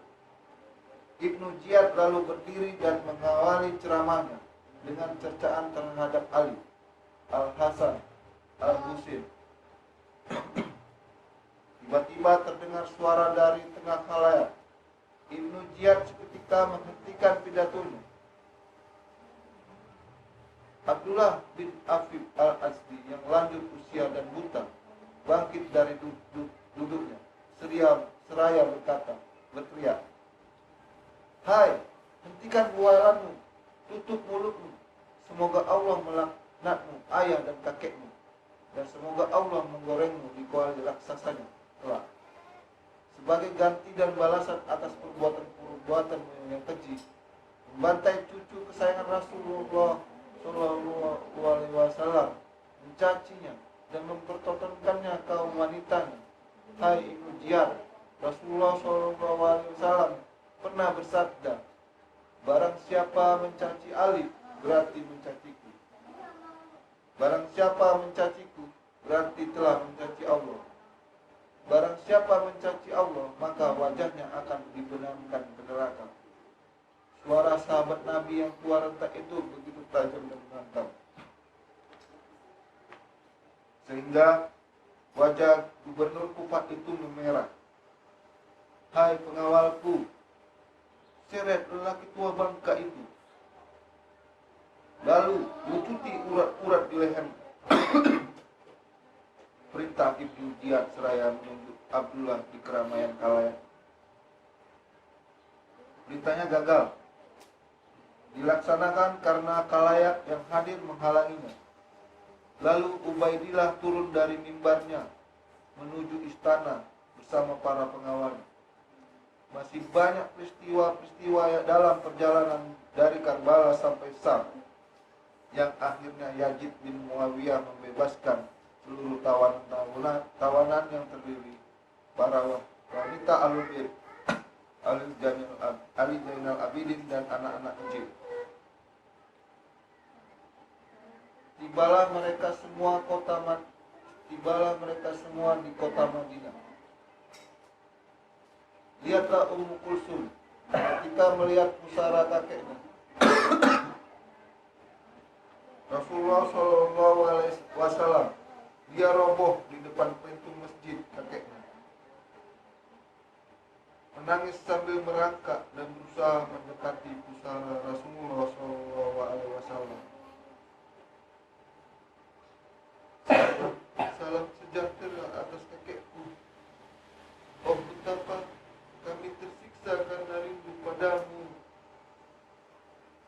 S5: Ibnu Ziyad lalu berdiri dan mengawali ceramahnya dengan cercaan terhadap Ali, Al-Hasan, Al-Husain. Tiba-tiba terdengar suara dari tengah khalayak. Ibnu Ziyad seketika menghentikan pidatonya. Abdullah bin Afif al-Azdi yang lanjut usia dan buta bangkit dari duduknya seraya berteriak, "Hai, hentikan bualanmu, tutup mulutmu. Semoga Allah melaknatmu, ayah dan kakekmu, dan semoga Allah menggorengmu di kuali raksasanya kelak. Sebagai ganti dan balasan atas perbuatan-perbuatanmu yang keji, membantai cucu kesayangan Rasulullah Shallallahu Alaihi Wasallam, mencacinya dan mempertontonkannya kaum wanitanya. Hai Ibnu Ziyad, Rasulullah Shallallahu Alaihi Wasallam pernah bersabda, barang siapa mencaci Ali berarti mencaciku. Barang siapa mencaciku berarti telah mencaci Allah. Barang siapa mencaci Allah maka wajahnya akan dibenamkan ke neraka." Suara sahabat Nabi yang tua rentak itu begitu tajam dan mantap, sehingga wajah gubernur Kufah itu memerah. "Hai pengawalku, seret lelaki tua bangka itu, lalu lucuti urat-urat di lehernya." Perintah Ibnu Ziyad seraya menunjuk Abdullah di keramaian khalayak. Perintahnya gagal dilaksanakan karena khalayak yang hadir menghalanginya. Lalu Ubaidillah turun dari mimbarnya menuju istana bersama para pengawalnya. Masih banyak peristiwa-peristiwa dalam perjalanan dari Karbala sampai Sam yang akhirnya Yazid bin Muawiyah membebaskan seluruh tawanan yang terdiri para wanita Ahlul Ali Zainal Abidin dan anak-anak kecil. Tibalah mereka semua di kota Madinah. Lihatlah Ummu Kulsum ketika melihat pusara kakeknya. Rasulullah Shallallahu Alaihi Wasallam, dia roboh di depan pintu masjid kakeknya, menangis sambil merangkak dan berusaha mendekati pusara Rasulullah Shallallahu Alaihi Wasallam. "Salam sejahtera atas kakekku. Oh betapa kami tersiksa karena rindu padamu.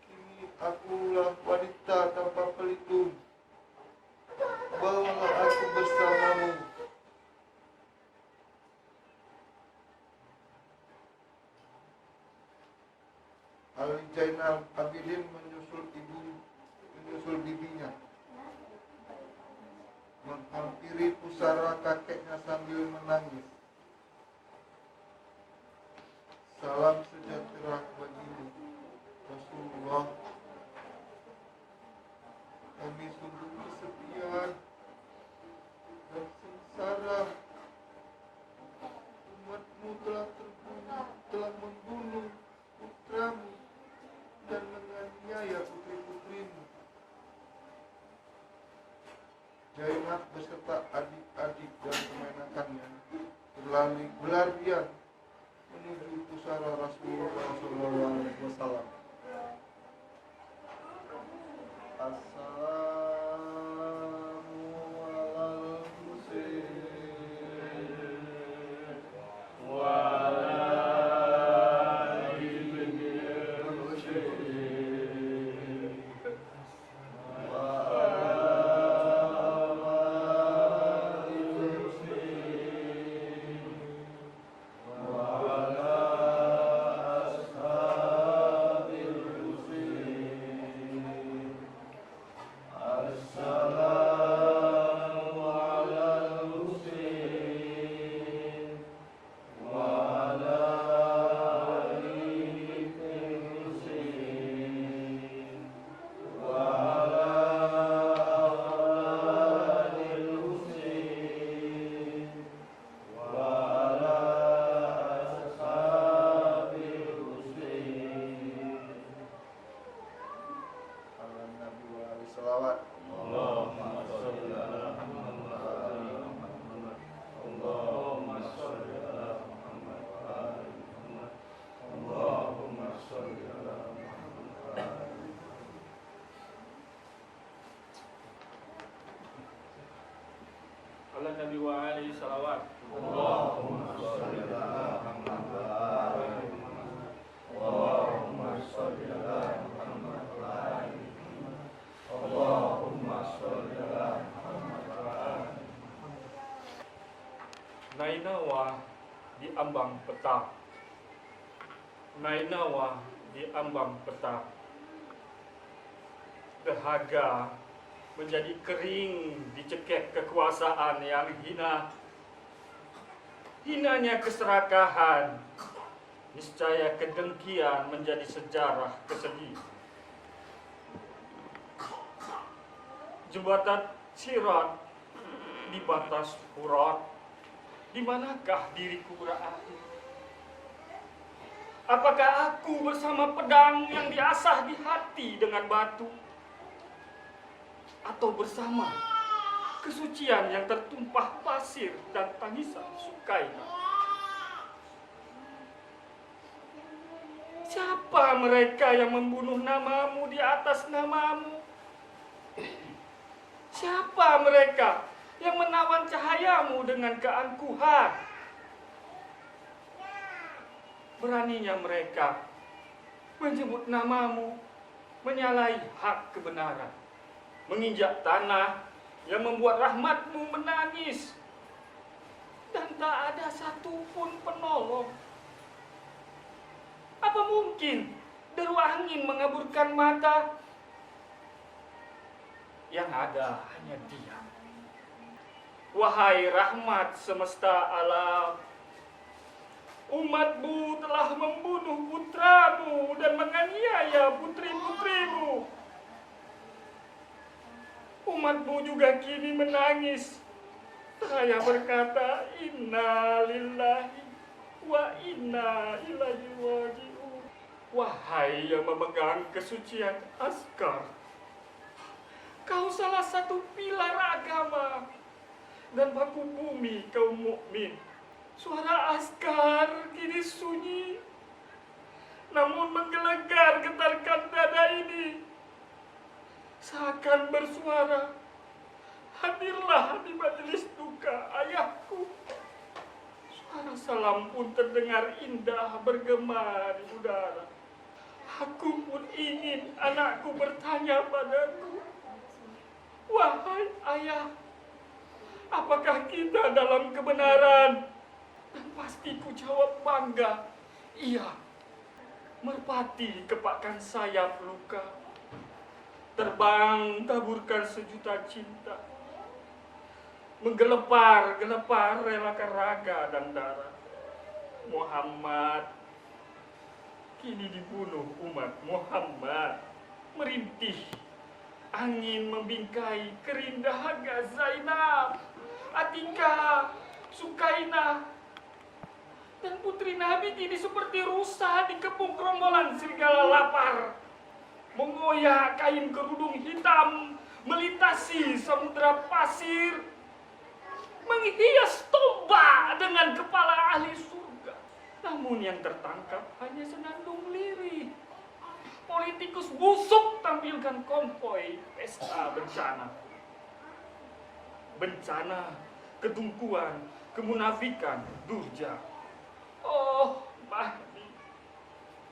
S5: Kini akulah wanita tanpa pelindung. Bawalah aku bersamamu." Ali Zainal Abidin menyusul bibinya, menghampiri pusara kakeknya sambil menangis. "Salam sejahtera bagimu, Rasulullah. Kami sungguh kesepian dan sengsara. Umatmu telah membunuh putramu dan menganiaya putri-putrimu." Zainab beserta adik-adik dan kemenakannya berlarian menuju pusara Rasulullah SAW. Assalamu alal Husain
S2: wa ala ibni Husain
S5: wa ala ibni Husain wa ala ashabil Husain. selawat.
S2: Allahumma sholli ala Muhammad wa ali Muhammad. Allahumma sholli ala Muhammad wa ali Muhammad. Allahumma sholli ala Muhammad wa ali Muhammad.
S3: Ala Nabi wa alaihi salawat.
S2: Allahumma sholli ala Muhammad wa ali Muhammad. Allahumma sholli ala Muhammad wa ali Muhammad. Allahumma sholli ala Muhammad wa ali Muhammad.
S3: Nainawa di ambang petak. Nainawa di ambang petak. Dahaga menjadi kering dicekek kekuasaan yang hina. Hinanya keserakahan. Niscaya kedengkian menjadi sejarah kesedih. Jembatan Sirat di batas Furat. Di manakah diriku berakhir? Apakah aku bersama pedang yang diasah di hati dengan batu? Atau bersama kesucian yang tertumpah pasir dan tangisan Sukaina? Siapa mereka yang membunuh namamu di atas namamu? Siapa mereka yang menawan cahayamu dengan keangkuhan? Beraninya mereka menyebut namamu, menyalahi hak kebenaran, menginjak tanah yang membuat rahmatmu menangis, dan tak ada satupun penolong. Apa mungkin deru angin mengaburkan mata? Yang ada hanya diam. Wahai rahmat semesta alam, umatmu telah membunuh putramu dan menganiaya putri-putrimu. Umatmu juga kini menangis. Saya berkata, inna lillahi wa inna ilaihi raji'un. Wahai yang memegang kesucian Askar, kau salah satu pilar agama dan baku bumi kaum mukmin. Suara Askar kini sunyi, namun menggelegar getarkan dada ini. Seakan bersuara, hadirlah di majelis duka ayahku. Suara salam pun terdengar indah bergema di udara. Aku pun ingin anakku bertanya padaku, wahai ayah, apakah kita dalam kebenaran? Dan pasti ku jawab bangga, iya. Merpati kepakkan sayap luka, terbang taburkan sejuta cinta, menggelepar-gelepar relakan raga dan darah. Muhammad kini dibunuh umat Muhammad. Merintih angin membingkai kerindahaga Zainab, Atika, Sukaina, dan putri Nabi kini seperti rusa dikepung gerombolan serigala lapar. Mengoyak kain kerudung hitam, melintasi samudera pasir, menghias tombak dengan kepala ahli surga. Namun yang tertangkap hanya senandung lirih. Politikus busuk tampilkan konvoi pesta bencana. Bencana, kedungkuan, kemunafikan, durja. Oh, Mahdi,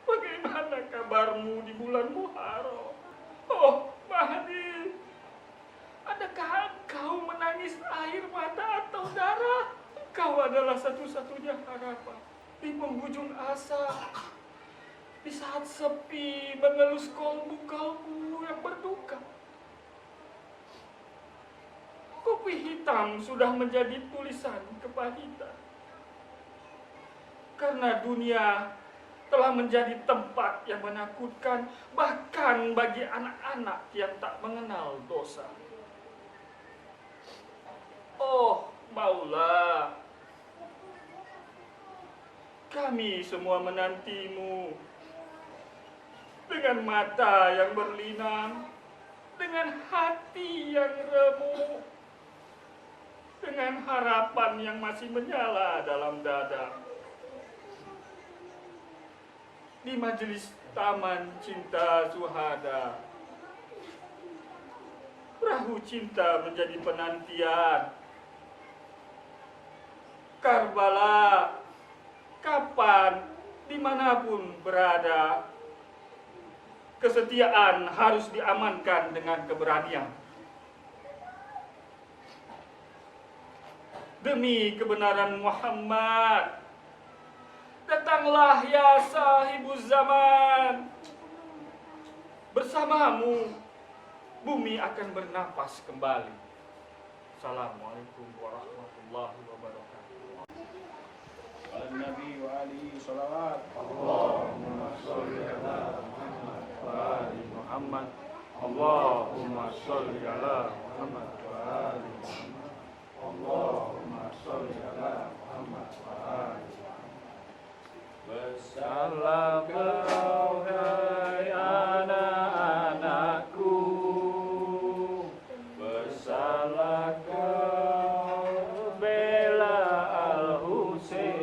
S3: bagaimana kabarmu di bulan Muharram? Oh, Mahdi, adakah engkau menangis air mata atau darah? Engkau adalah satu-satunya harapan di penghujung asa, di saat sepi mengelus kolbu-kolbu yang berduka. Kopi hitam sudah menjadi tulisan kepahitan. Karena dunia telah menjadi tempat yang menakutkan, bahkan bagi anak-anak yang tak mengenal dosa. Oh, Maula, kami semua menantimu dengan mata yang berlinang, dengan hati yang remuk, dengan harapan yang masih menyala dalam dada. Di majelis taman cinta Zuhada, perahu cinta menjadi penantian. Karbala, kapan, dimanapun berada, kesetiaan harus diamankan dengan keberanian. Demi kebenaran Muhammad, datanglah ya sahibuz zaman. Bersamamu, bumi akan bernapas kembali. Assalamualaikum warahmatullahi wabarakatuh.
S2: Nabi wa alihi salawat.
S3: Allahumma sholli ala Muhammad wa ali Muhammad. Allahumma sholli ala Muhammad wa ali Muhammad. Allahumma sholli ala Muhammad wa ali Muhammad. Bersalam kau hai anak-anakku, bersalah kau bela Al-Husain,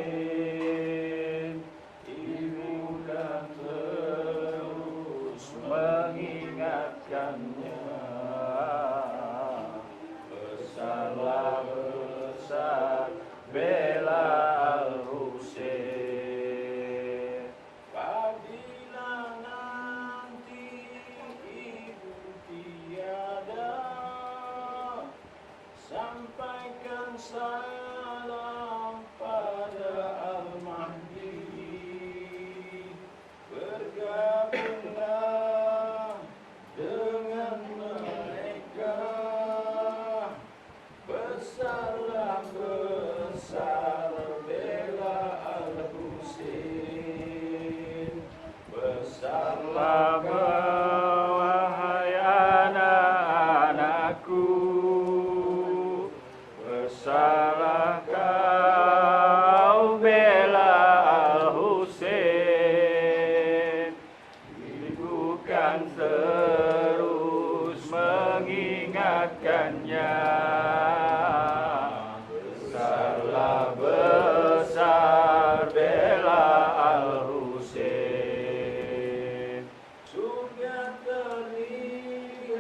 S3: ibu dan terus mengingatkannya. Bersalah besar bela Al-Husain. Apabila nanti ibu tiada, sampaikan salam pada Al-Mahdi. Bergabunglah dengan mereka, besarlah besar bela Al-Husain. Besarlah wahai anak-anakku, bersalah kau bela Al-Husain. Bukan terus mengingatkannya. Besarlah besar bela Al-Husain. Sudah terlihat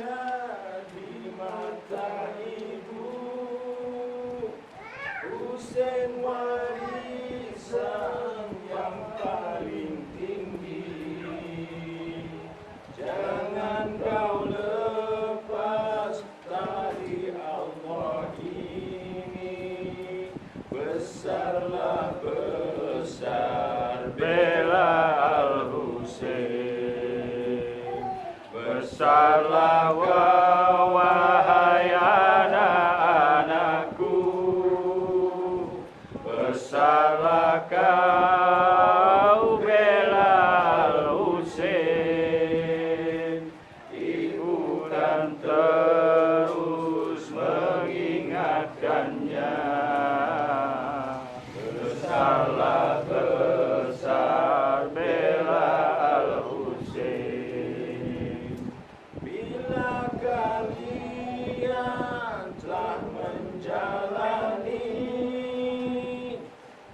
S3: di mata ibu, Husain warisan yang paling tinggi. Jangan kau lepas tali Allah ini. Besarlah besar bela Al-Husain. Besarlah wahai anak-anakku, besarlah kau bela Al-Husain. Ibu dan terus mengingatkannya. Besarlah besar bela Al-Husain. Bila kalian telah menjalani,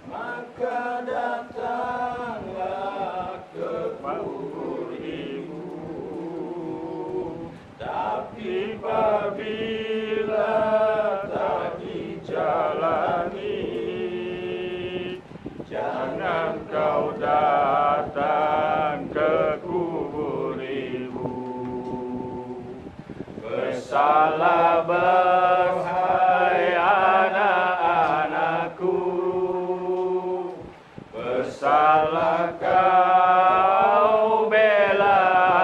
S3: maka datanglah ke kubur ibu. Tapi apabila tak dijalani, jangan kau datang ke kubur ibu. Bersalah wahai anak-anakku, bersalah kau bela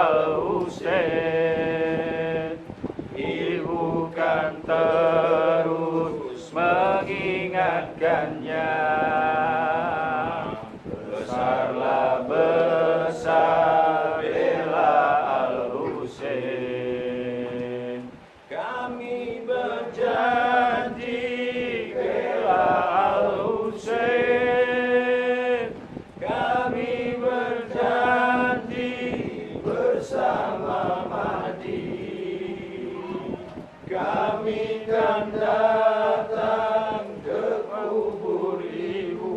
S3: Al-Husain. Ibu kan terus mengingatkannya. Besarlah besar bela Al-Husain. Kami berjanji bela Al-Husain. Kami berjanji bersama Mahdi. datang ke kubur ibu,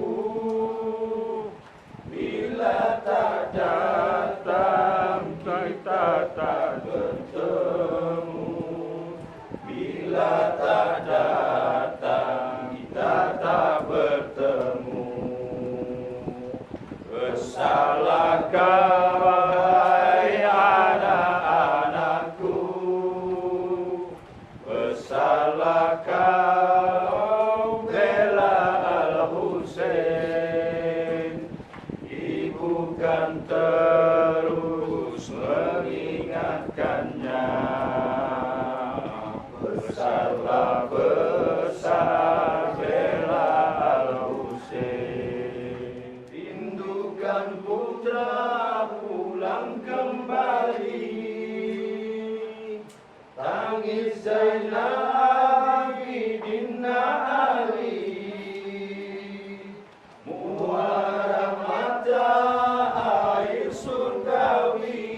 S3: bila tak datang kita tak bertemu, bila tak datang kita tak bertemu. Bersalahkah wahai anak-anakku, bersalahkah bela Al-Husain, ibu kan terus mengingatkannya. Besarlah besar bela Al-Husain, rindukan putra pulang kembali, tangis Zainal Abidin Ali, muara mata air surgawi,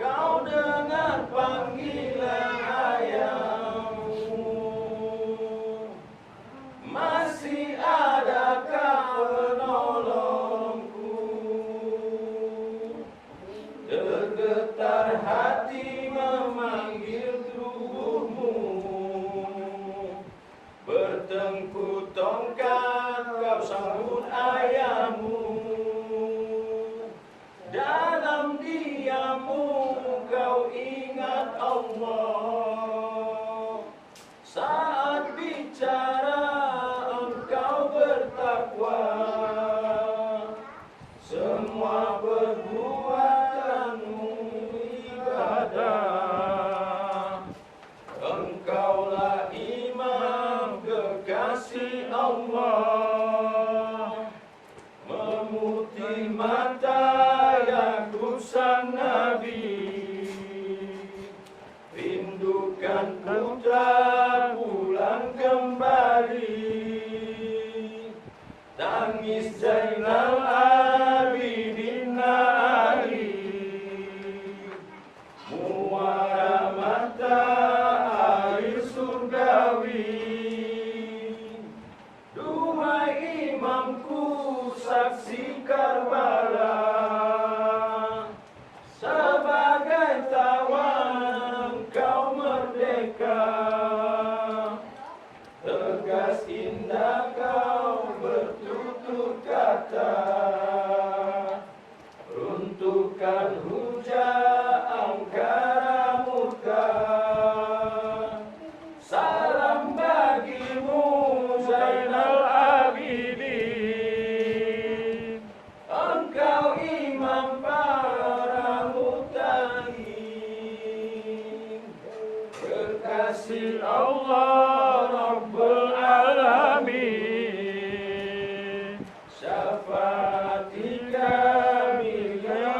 S3: kau dengar panggilan ayahmu, masih adakah penolongku? Tergetar hati memanggil tubuhmu, bertengku tongkat kau sambut ayahmu, dalam diammu kau ingat Allah, saat bicara engkau bertakwa, semua perbuatanmu ibadah, engkaulah imam kekasih Allah, memutih mata Yakub sang Nabi, rindukan putra pulang kembali, tangis Zainal Abidin Ali, muara mata air surgawi, duhai imamku saksi Karbala, sebagai tawan engkau merdeka, tegas indah kau bertutur kata, runtuhkan hujah angkara murka, salam bagimu Zainal Abidin, engkau imam para mutakin, kekasih Allah Rabbul Alamin, syafaati kami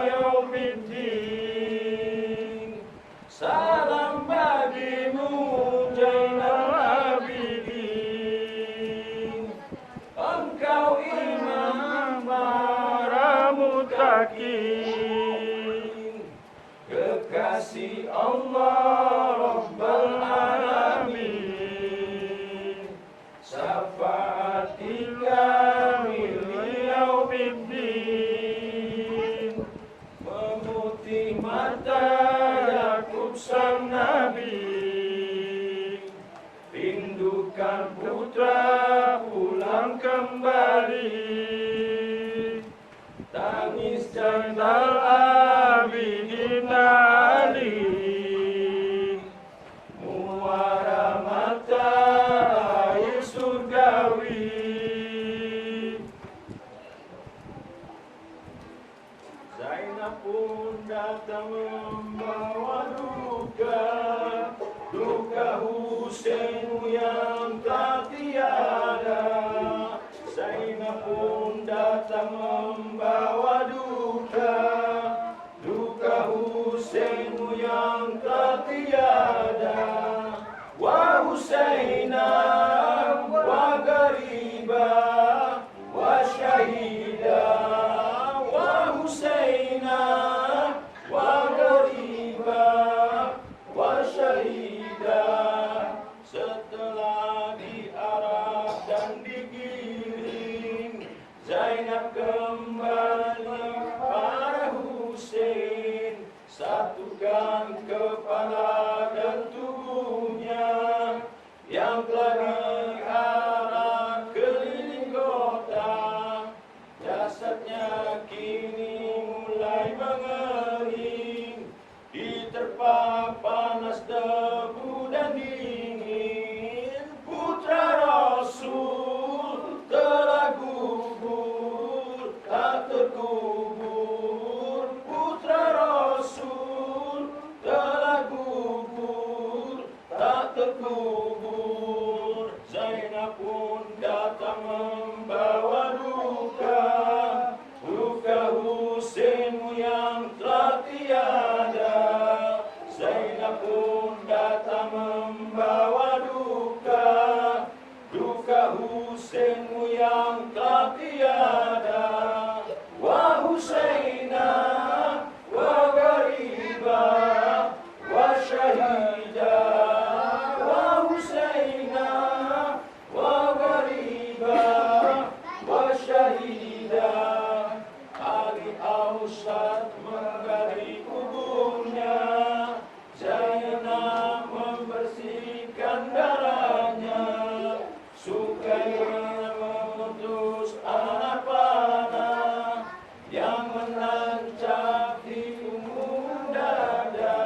S3: yaumiddin, salam bagimu Zainal Abidin, engkau imam para mutakin, kekasih Allah Rabbul Alamin, syafaati kami yaumiddin, memutih mata Yakub sang Nabi, rindukan putra pulang kembali, tangis Zainal Abidin Ali, kepala dan tubuhnya yang telah diarak keliling kota. Jasadnya kini mulai mengering, diterpa panas debu dan dingin. Putra Rasul telah gugur, tak terkubur. Putra Rasul telah gugur, tak terkubur. Zainab pun datang membawa duka, duka Husainmu yang telah tiada. Zainab pun datang membawa duka, duka Husainmu yang telah tiada. Wa Husaina wa ghariba wa syahida. Wa Husaina wa ghariba wa syahida. Ali Ausad menggali kuburnya, Zainab membersihkan darahnya. Sukainya memutus anak panah yang menancap di punggung dada.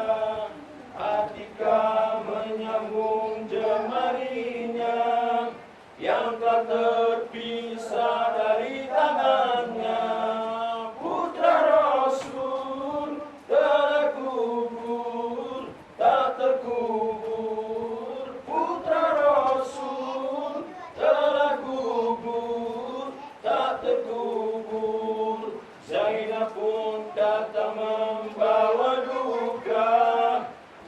S3: Atika menyambung jemarinya yang telah terpisah dari tangannya. Putra Rasul telah gugur, tak terkubur. Putra Rasul telah gugur, tak terkubur. Zainab pun datang membawa duka,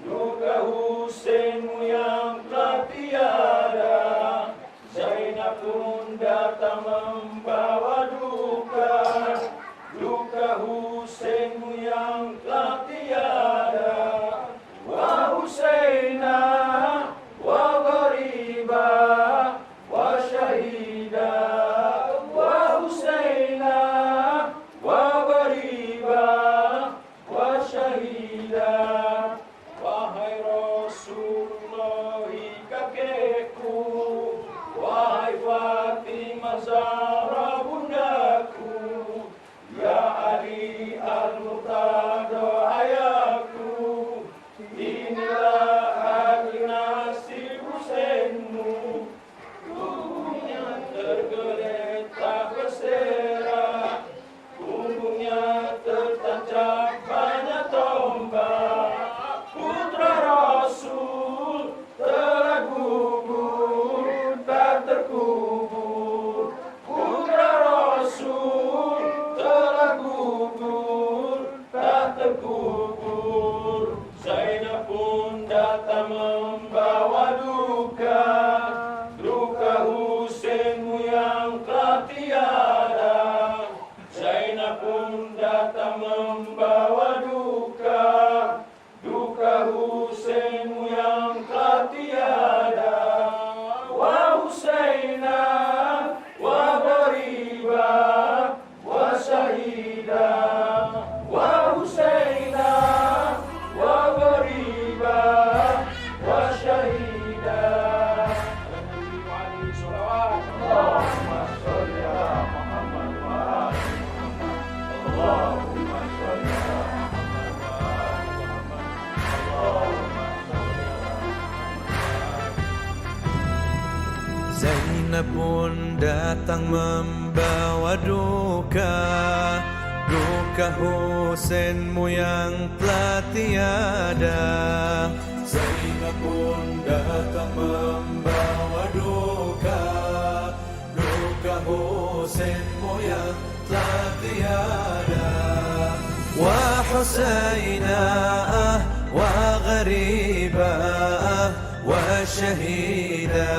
S3: duka Husainmu yang telah tiada. Zainab pun datang membawa duka, duka Husainmu yang telah tiada. Wa Husaina wa ghariba wa syahida. Wa Husaina wa ghariba wa syahida. Wahai Rasulullah kakekku, wahai Fatimah Zahra bundaku, ya Ali Al-Murtada ayahku, inilah hari nasib Husainmu. Tubuhnya tergeletak bersera, punggungnya tertancap banyak tombak. Putra Rasul telah gugur, tak terkubur. Putra Rasul telah gugur, tak terkubur. Zainab pun datang membawa duka, duka Husainmu yang telah tiada. Zainab pun datang membawa duka, duka Husainmu yang telah tiada. Wa Husaina wa ghariba wa syahida. Wa Husaina wa ghariba wa syahida. Nabi alaihi salawat. Allahumma sholli ala Muhammad wa ali Muhammad. Allahumma sholli ala Muhammad wa ali Muhammad. Allahumma sholli ala
S6: Zainab pun datang membawa duka, duka Husainmu yang telah tiada. Zainab pun datang membawa duka, duka Husainmu yang telah tiada. Wa Husaina wa ghariba wa syahida.